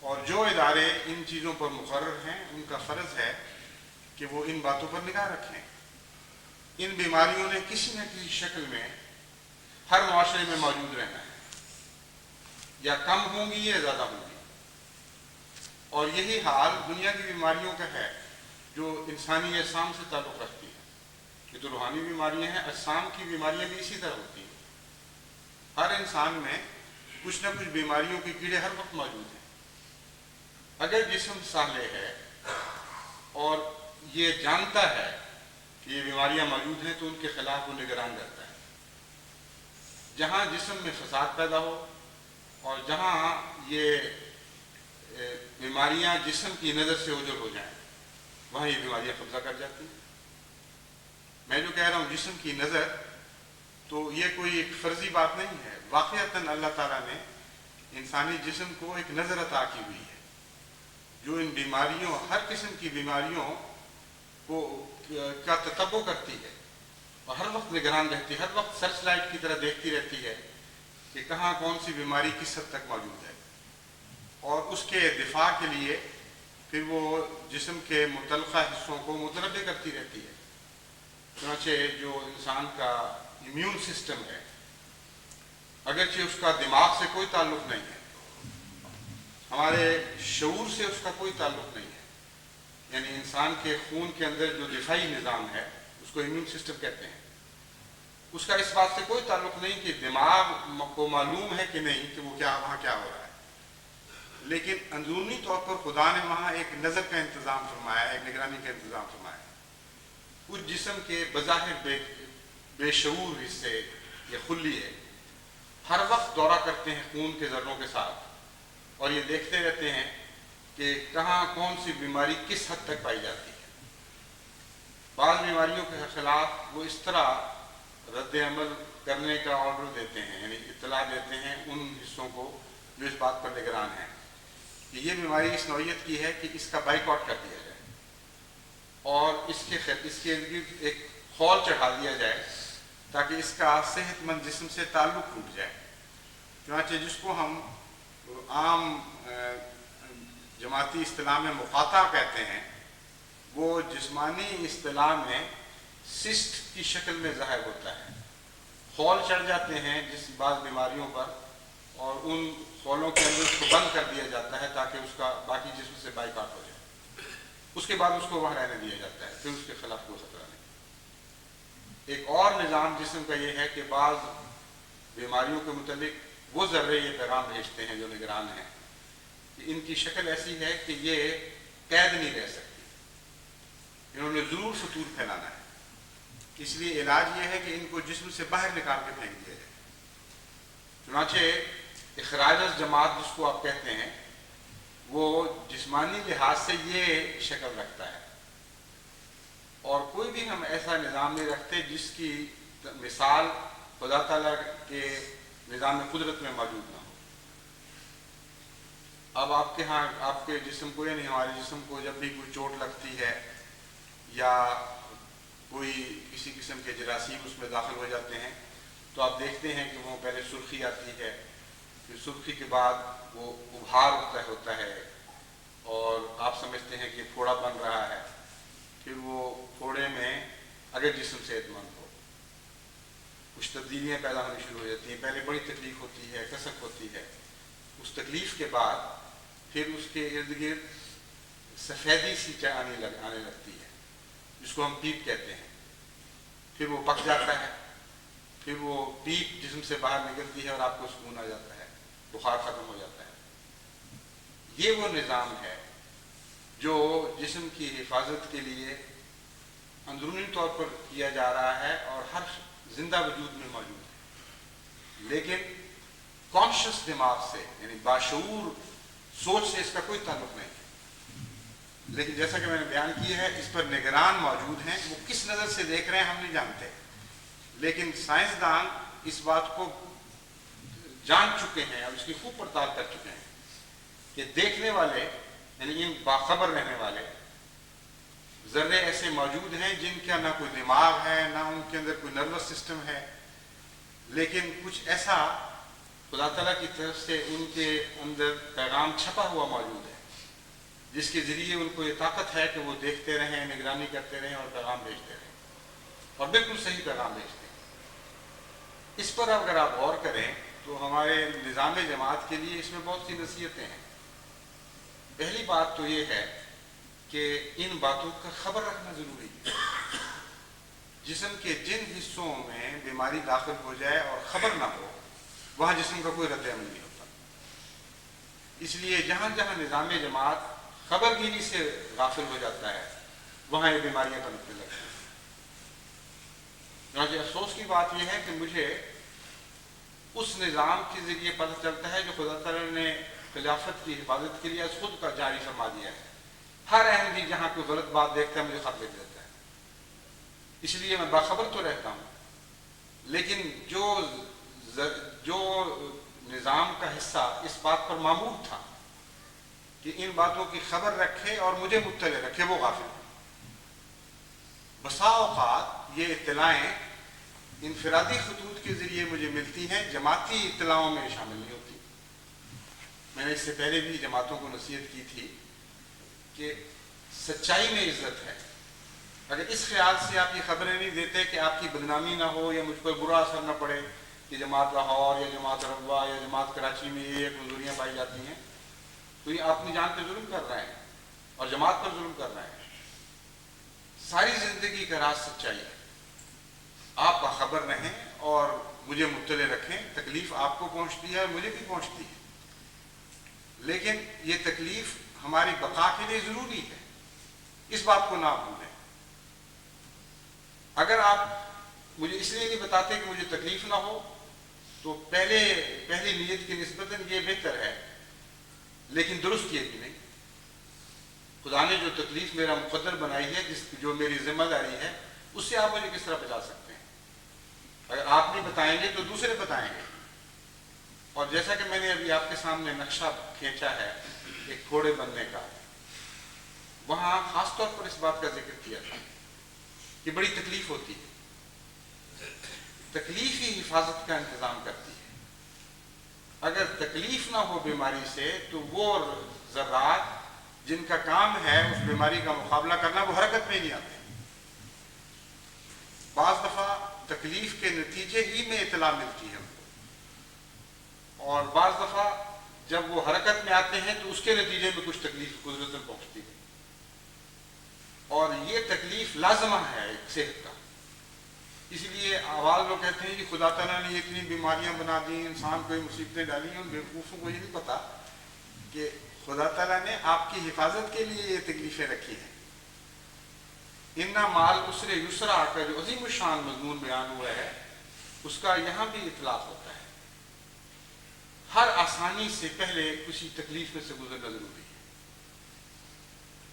اور جو ادارے ان چیزوں پر مقرر ہیں ان کا فرض ہے کہ وہ ان باتوں پر نگاہ رکھیں۔ ان بیماریوں نے کسی نہ کسی شکل میں ہر معاشرے میں موجود رہنا ہے، یا کم ہوں گی یا زیادہ ہوں گی، اور یہی حال دنیا کی بیماریوں کا ہے جو انسانی اجسام سے تعلق رکھتی ہیں۔ یہ تو روحانی بیماریاں ہیں، اجسام کی بیماریاں بھی اسی طرح ہوتی ہیں۔ ہر انسان میں کچھ نہ کچھ بیماریوں کے کیڑے ہر وقت موجود ہیں۔ اگر جسم صالح ہے اور یہ جانتا ہے کہ یہ بیماریاں موجود ہیں تو ان کے خلاف وہ نگران رہتا ہے۔ جہاں جسم میں فساد پیدا ہو اور جہاں یہ بیماریاں جسم کی نظر سے اوجھل ہو جائیں وہاں یہ بیماریاں قبضہ کر جاتی ہیں۔ میں جو کہہ رہا ہوں جسم کی نظر، تو یہ کوئی ایک فرضی بات نہیں ہے، واقعتاً اللہ تعالیٰ نے انسانی جسم کو ایک نظر عطا کی ہوئی ہے جو ان بیماریوں، ہر قسم کی بیماریوں کو کا تتبع کرتی ہے اور ہر وقت نگران رہتی ہے، ہر وقت سرچ لائٹ کی طرح دیکھتی رہتی ہے کہ کہاں کون سی بیماری کس حد تک موجود ہے، اور اس کے دفاع کے لیے پھر وہ جسم کے متعلقہ حصوں کو متنبع کرتی رہتی ہے۔ چنانچہ جو انسان کا امیون سسٹم ہے، اگرچہ اس کا دماغ سے کوئی تعلق نہیں ہے، ہمارے شعور سے اس کا کوئی تعلق نہیں ہے، یعنی انسان کے خون کے اندر جو دفاعی نظام ہے اس کو امیون سسٹم کہتے ہیں، اس کا اس بات سے کوئی تعلق نہیں کہ دماغ کو معلوم ہے کہ نہیں کہ وہ وہاں کیا ہو رہا ہے، لیکن اندرونی طور پر خدا نے وہاں ایک نظر کا انتظام فرمایا ہے، ایک نگرانی کا انتظام فرمایا ہے۔ اس جسم کے بظاہر بے شعور حصے یا خلیے ہر وقت دورہ کرتے ہیں خون کے ذروں کے ساتھ اور یہ دیکھتے رہتے ہیں کہ کہاں کون سی بیماری کس حد تک پائی جاتی ہے۔ بعض بیماریوں کے خلاف وہ اس طرح رد عمل کرنے کا آرڈر دیتے ہیں، یعنی اطلاع دیتے ہیں ان حصوں کو جو اس بات پر نگران ہیں کہ یہ بیماری اس نوعیت کی ہے کہ اس کا بائیکاٹ کر دیا جائے اور اس کے ارد گرد ایک خول چڑھا دیا جائے تاکہ اس کا صحت مند جسم سے تعلق ٹوٹ جائے۔ چنانچہ جس کو ہم عام جماعتی اصطلاح میں مقاطعہ کہتے ہیں، وہ جسمانی اصطلاح میں سسٹ کی شکل میں ظاہر ہوتا ہے۔ خول چڑھ جاتے ہیں جس بعض بیماریوں پر اور ان خولوں کے اندر اس کو بند کر دیا جاتا ہے تاکہ اس کا باقی جسم سے بائیکاٹ ہو جائے، اس کے بعد اس کو وہاں رہنے دیا جاتا ہے، پھر اس کے خلاف کوئی خطرہ نہیں۔ ایک اور نظام جسم کا یہ ہے کہ بعض بیماریوں کے متعلق وہ ذرے یہ پیغام بھیجتے ہیں جو نگران ہیں کہ ان کی شکل ایسی ہے کہ یہ قید نہیں رہ سکتی، انہوں نے ضرور فتور پھیلانا ہے، اس لیے علاج یہ ہے کہ ان کو جسم سے باہر نکال کے پھینک دیا جائے۔ چنانچہ اخراج از جماعت جس کو آپ کہتے ہیں وہ جسمانی لحاظ سے یہ شکل رکھتا ہے، اور کوئی بھی ہم ایسا نظام نہیں رکھتے جس کی مثال خدا تعالیٰ کے نظام قدرت میں موجود نہ ہو۔ اب آپ کے ہاں آپ کے جسم کو یعنی ہمارے جسم کو جب بھی کوئی چوٹ لگتی ہے یا کوئی کسی قسم کے جراثیم اس میں داخل ہو جاتے ہیں تو آپ دیکھتے ہیں کہ وہ پہلے سرخی آتی ہے، پھر سرخی کے بعد وہ ابھار ہوتا ہے اور آپ سمجھتے ہیں کہ پھوڑا بن رہا ہے، پھر وہ پھوڑے میں اگر جسم صحت مند ہو کچھ تبدیلیاں پیدا ہونی شروع ہو جاتی ہیں۔ پہلے بڑی تکلیف ہوتی ہے، کسک ہوتی ہے، اس تکلیف کے بعد پھر اس کے ارد گرد سفیدی سی آنے لگتی ہے جس کو ہم پیپ کہتے ہیں، پھر وہ پک جاتا ہے، پھر وہ پیپ جسم سے باہر نکلتی ہے اور آپ کو سکون آ جاتا ہے، بخار ختم ہو جاتا ہے۔ یہ وہ نظام ہے جو جسم کی حفاظت کے لیے اندرونی طور پر کیا جا رہا ہے اور ہر زندہ وجود میں موجود ہے، لیکن کانشیس دماغ سے یعنی باشعور سوچ سے اس کا کوئی تعلق نہیں ہے۔ لیکن جیسا کہ میں نے بیان کیا ہے، اس پر نگران موجود ہیں، وہ کس نظر سے دیکھ رہے ہیں ہم نہیں جانتے، لیکن سائنسدان اس بات کو جان چکے ہیں اور اس کی خوب پڑتال کر چکے ہیں کہ دیکھنے والے یعنی ان باخبر رہنے والے ذرے ایسے موجود ہیں جن کا نہ کوئی دماغ ہے، نہ ان کے اندر کوئی نروس سسٹم ہے، لیکن کچھ ایسا خدا تعالیٰ کی طرف سے ان کے اندر پیغام چھپا ہوا موجود ہے جس کے ذریعے ان کو یہ طاقت ہے کہ وہ دیکھتے رہیں، نگرانی کرتے رہیں اور پیغام بھیجتے رہیں، اور بالکل صحیح پیغام بھیجتے ہیں۔ اس پر اگر آپ غور کریں تو ہمارے نظام جماعت کے لیے اس میں بہت سی نصیحتیں ہیں۔ پہلی بات تو یہ ہے کہ ان باتوں کا خبر رکھنا ضروری ہے۔ جسم کے جن حصوں میں بیماری داخل ہو جائے اور خبر نہ ہو، وہاں جسم کا کوئی رد عمل نہیں ہوتا۔ اس لیے جہاں جہاں نظام جماعت خبر گیری سے غافل ہو جاتا ہے، وہاں یہ بیماریاں پنپنے لگتی ہیں۔ چنانچہ افسوس کی بات یہ ہے کہ مجھے اس نظام کے ذریعے پتہ چلتا ہے جو خدا تعالیٰ نے خلافت کی حفاظت کے لیے از خود کا جاری فرما دیا ہے۔ ہر احمدی جہاں کوئی غلط بات دیکھتا ہے مجھے خط لکھ دیتا ہے، اس لیے میں باخبر تو رہتا ہوں، لیکن جو نظام کا حصہ اس بات پر معمول تھا کہ ان باتوں کی خبر رکھے اور مجھے مطلع رکھے، وہ غافل ہے۔ بسا اوقات یہ اطلاعیں انفرادی خطوط کے ذریعے مجھے ملتی ہیں، جماعتی اطلاعوں میں شامل نہیں ہوتی۔ میں نے اس سے پہلے بھی جماعتوں کو نصیحت کی تھی کہ سچائی میں عزت ہے۔ اگر اس خیال سے آپ یہ خبریں نہیں دیتے کہ آپ کی بدنامی نہ ہو یا مجھ پر برا اثر نہ پڑے کہ جماعت لاہور یا جماعت روا یا جماعت کراچی میں یہ کمزوریاں پائی جاتی ہیں، تو یہ اپنی جان پہ ظلم کر رہے ہیں اور جماعت پر ظلم کر رہے ہیں۔ ساری زندگی کا راز سچائی ہے۔ آپ باخبر رہیں اور مجھے مطلع رکھیں۔ تکلیف آپ کو پہنچتی ہے اور مجھے بھی پہنچتی ہے، لیکن یہ تکلیف ہماری بقا کے لیے ضروری ہے، اس بات کو نہ بھولیں۔ اگر آپ مجھے اس لیے نہیں بتاتے کہ مجھے تکلیف نہ ہو تو پہلی نیت کی نسبتاً یہ بہتر ہے، لیکن درست یہ بھی نہیں۔ خدا نے جو تکلیف میرا مقدر بنائی ہے، جو میری ذمہ داری ہے، اس سے آپ مجھے کس طرح بچا سکتے ہیں؟ اگر آپ نہیں بتائیں گے تو دوسرے بتائیں گے۔ اور جیسا کہ میں نے ابھی آپ کے سامنے نقشہ کھینچا ہے ایک گھوڑے بننے کا، وہاں خاص طور پر اس بات کا ذکر کیا تھا کہ بڑی تکلیف ہوتی ہے۔ تکلیف ہی حفاظت کا انتظام کرتی ہے۔ اگر تکلیف نہ ہو بیماری سے تو وہ ذرات جن کا کام ہے اس بیماری کا مقابلہ کرنا، وہ حرکت میں نہیں آتے۔ بعض دفعہ تکلیف کے نتیجے ہی میں اطلاع ملتی ہے ہم کو، اور بعض دفعہ جب وہ حرکت میں آتے ہیں تو اس کے نتیجے میں کچھ تکلیف قدرتاً پہنچتی ہے، اور یہ تکلیف لازمہ ہے ایک صحت کا۔ اس لیے آواز لوگ کہتے ہیں کہ خدا تعالیٰ نے اتنی بیماریاں بنا دی، انسان کو یہ مصیبتیں ڈالی ہیں، ان بیوقوفوں کو یہ نہیں پتا کہ خدا تعالیٰ نے آپ کی حفاظت کے لیے یہ تکلیفیں رکھی ہیں۔ اِنَّ مَعَ الْعُسْرِ یُسْرًا کا جو عظیم الشان مضمون بیان ہوا ہے، اس کا یہاں بھی اطلاق ہوتا ہے۔ ہر آسانی سے پہلے کسی تکلیف میں سے گزرنا ضروری ہے۔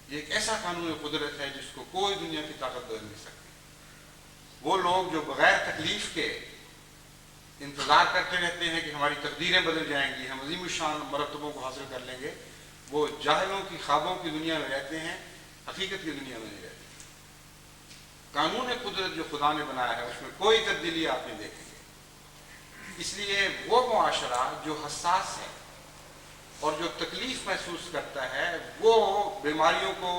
یہ ایک ایسا قانون قدرت ہے جس کو کوئی دنیا کی طاقت بدل نہیں سکتی۔ وہ لوگ جو بغیر تکلیف کے انتظار کرتے رہتے ہیں کہ ہماری تقدیریں بدل جائیں گی، ہم عظیم الشان مرتبوں کو حاصل کر لیں گے، وہ جاہلوں کی خوابوں کی دنیا میں رہتے ہیں، حقیقت کی دنیا میں نہیں رہتے۔ قانون قدرت جو خدا نے بنایا ہے اس میں کوئی تبدیلی آپ نہیں دیکھیں گے۔ اس لیے وہ معاشرہ جو حساس ہے اور جو تکلیف محسوس کرتا ہے، وہ بیماریوں کو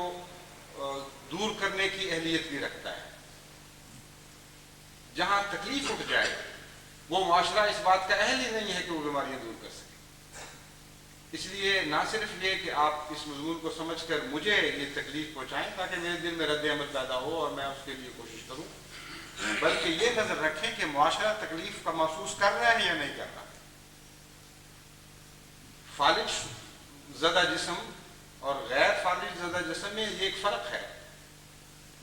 دور کرنے کی اہلیت بھی رکھتا ہے۔ جہاں تکلیف اٹھ جائے وہ معاشرہ اس بات کا اہل ہی نہیں ہے کہ وہ بیماریاں دور کر سکے۔ اس لیے نہ صرف یہ کہ آپ اس مضمون کو سمجھ کر مجھے یہ تکلیف پہنچائیں تاکہ میرے دل میں رد عمل پیدا ہو اور میں اس کے لیے کوشش کروں، بلکہ یہ نظر رکھیں کہ معاشرہ تکلیف کا محسوس کر رہا ہے یا نہیں کر رہا۔ فالج زدہ جسم اور غیر فالج زدہ جسم میں یہ ایک فرق ہے.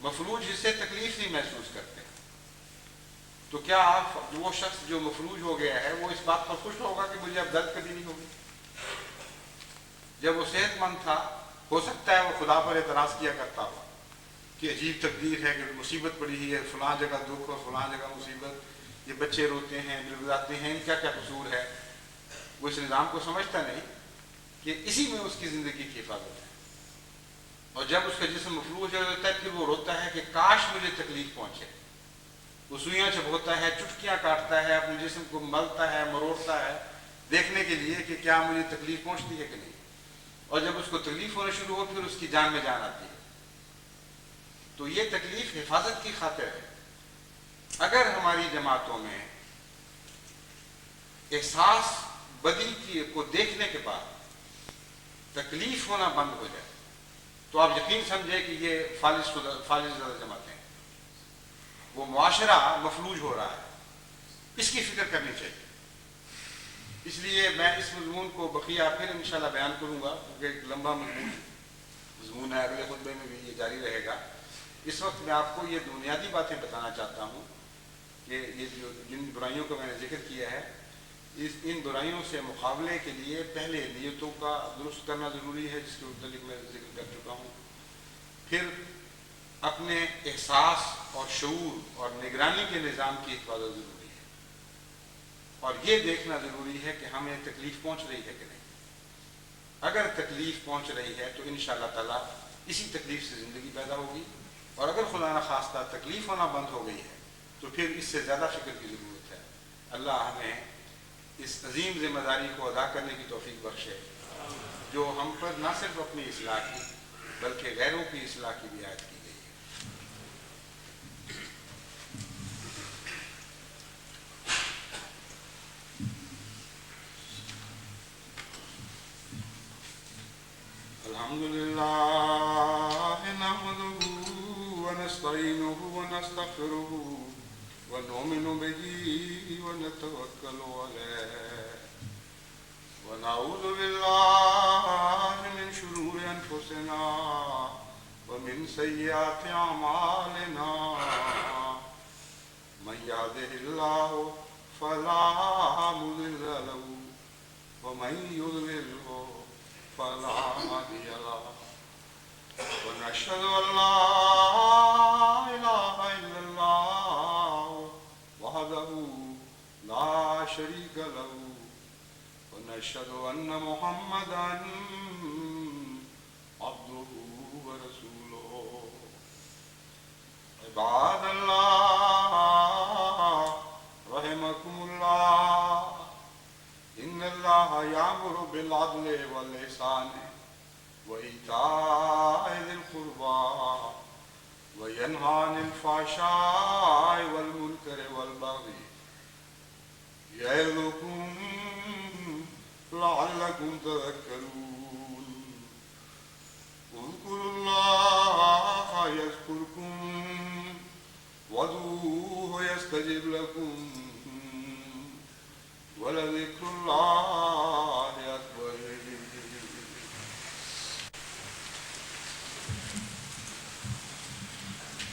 مفلوج حصے تکلیف نہیں محسوس کرتے. تو کیا آپ وہ شخص جو مفلوج ہو گیا ہے وہ اس بات پر خوش ہوگا کہ مجھے اب درد کبھی نہیں ہوگی؟ جب وہ صحت مند تھا ہو سکتا ہے وہ خدا پر اعتراض کیا کرتا ہو کہ عجیب تقدیر ہے کہ مصیبت پڑی ہے، فلاں جگہ دکھ اور فلاں جگہ مصیبت، یہ بچے روتے ہیں بلبلاتے ہیں، ان کا کیا قصور ہے. وہ اس نظام کو سمجھتا نہیں کہ اسی میں اس کی زندگی کی حفاظت ہے. اور جب اس کا جسم مفلوج ہو جاتا ہے پھر وہ روتا ہے کہ کاش مجھے تکلیف پہنچے. وہ سوئیاں چبھوتا ہے، چٹکیاں کاٹتا ہے، اپنے جسم کو ملتا ہے، مروڑتا ہے دیکھنے کے لیے کہ کیا مجھے تکلیف پہنچتی ہے کہ نہیں. اور جب اس کو تکلیف ہونا شروع ہو پھر اس کی جان میں جان آتی ہے. تو یہ تکلیف حفاظت کی خاطر ہے. اگر ہماری جماعتوں میں احساس بدی کو دیکھنے کے بعد تکلیف ہونا بند ہو جائے تو آپ یقین سمجھیں کہ یہ فالج زدہ جماعتیں ہیں. وہ معاشرہ مفلوج ہو رہا ہے. اس کی فکر کرنی چاہیے. اس لیے میں اس مضمون کو بقیہ پھر انشاءاللہ بیان کروں گا کیونکہ ایک لمبا مضمون ہے. اگلے خطبے میں بھی یہ جاری رہے گا. اس وقت میں آپ کو یہ بنیادی باتیں بتانا چاہتا ہوں کہ یہ جو جن برائیوں کا میں نے ذکر کیا ہے ان برائیوں سے مقابلے کے لیے پہلے نیتوں کا درست کرنا ضروری ہے، جس کے متعلق میں ذکر کر چکا ہوں. پھر اپنے احساس اور شعور اور نگرانی کے نظام کی حفاظت ضروری ہے. اور یہ دیکھنا ضروری ہے کہ ہمیں تکلیف پہنچ رہی ہے کہ نہیں. اگر تکلیف پہنچ رہی ہے تو انشاءاللہ تعالی اسی تکلیف سے زندگی پیدا ہوگی. اور اگر خدا نخواستہ تکلیف ہونا بند ہو گئی ہے تو پھر اس سے زیادہ فکر کی ضرورت ہے. اللہ ہمیں اس عظیم ذمہ داری کو ادا کرنے کی توفیق بخشے جو ہم پر نہ صرف اپنی اصلاح کی بلکہ غیروں کی اصلاح کی بھی عائد کی گئی ہے. الحمدللہ نحمدہ ونستعینہ ونستغفرہ ونؤمن به ونتوکل علیہ ونعوذ باللہ من شرور انفسنا ومن سیئات اعمالنا من یهده اللہ فلا مضل له ومن یضلل فلا هادي له ونشهد أن لا إله إلا الله وحده لا شريك له ونشهد أن محمدا عبده ورسوله. عباد الله رحمكم الله إن الله يأمر بالعدل والإحسان وإيتاء ذي القربى وينهى عن الفحشاء والمنكر والبغي يعظكم لعلكم تذكرون. اذكروا الله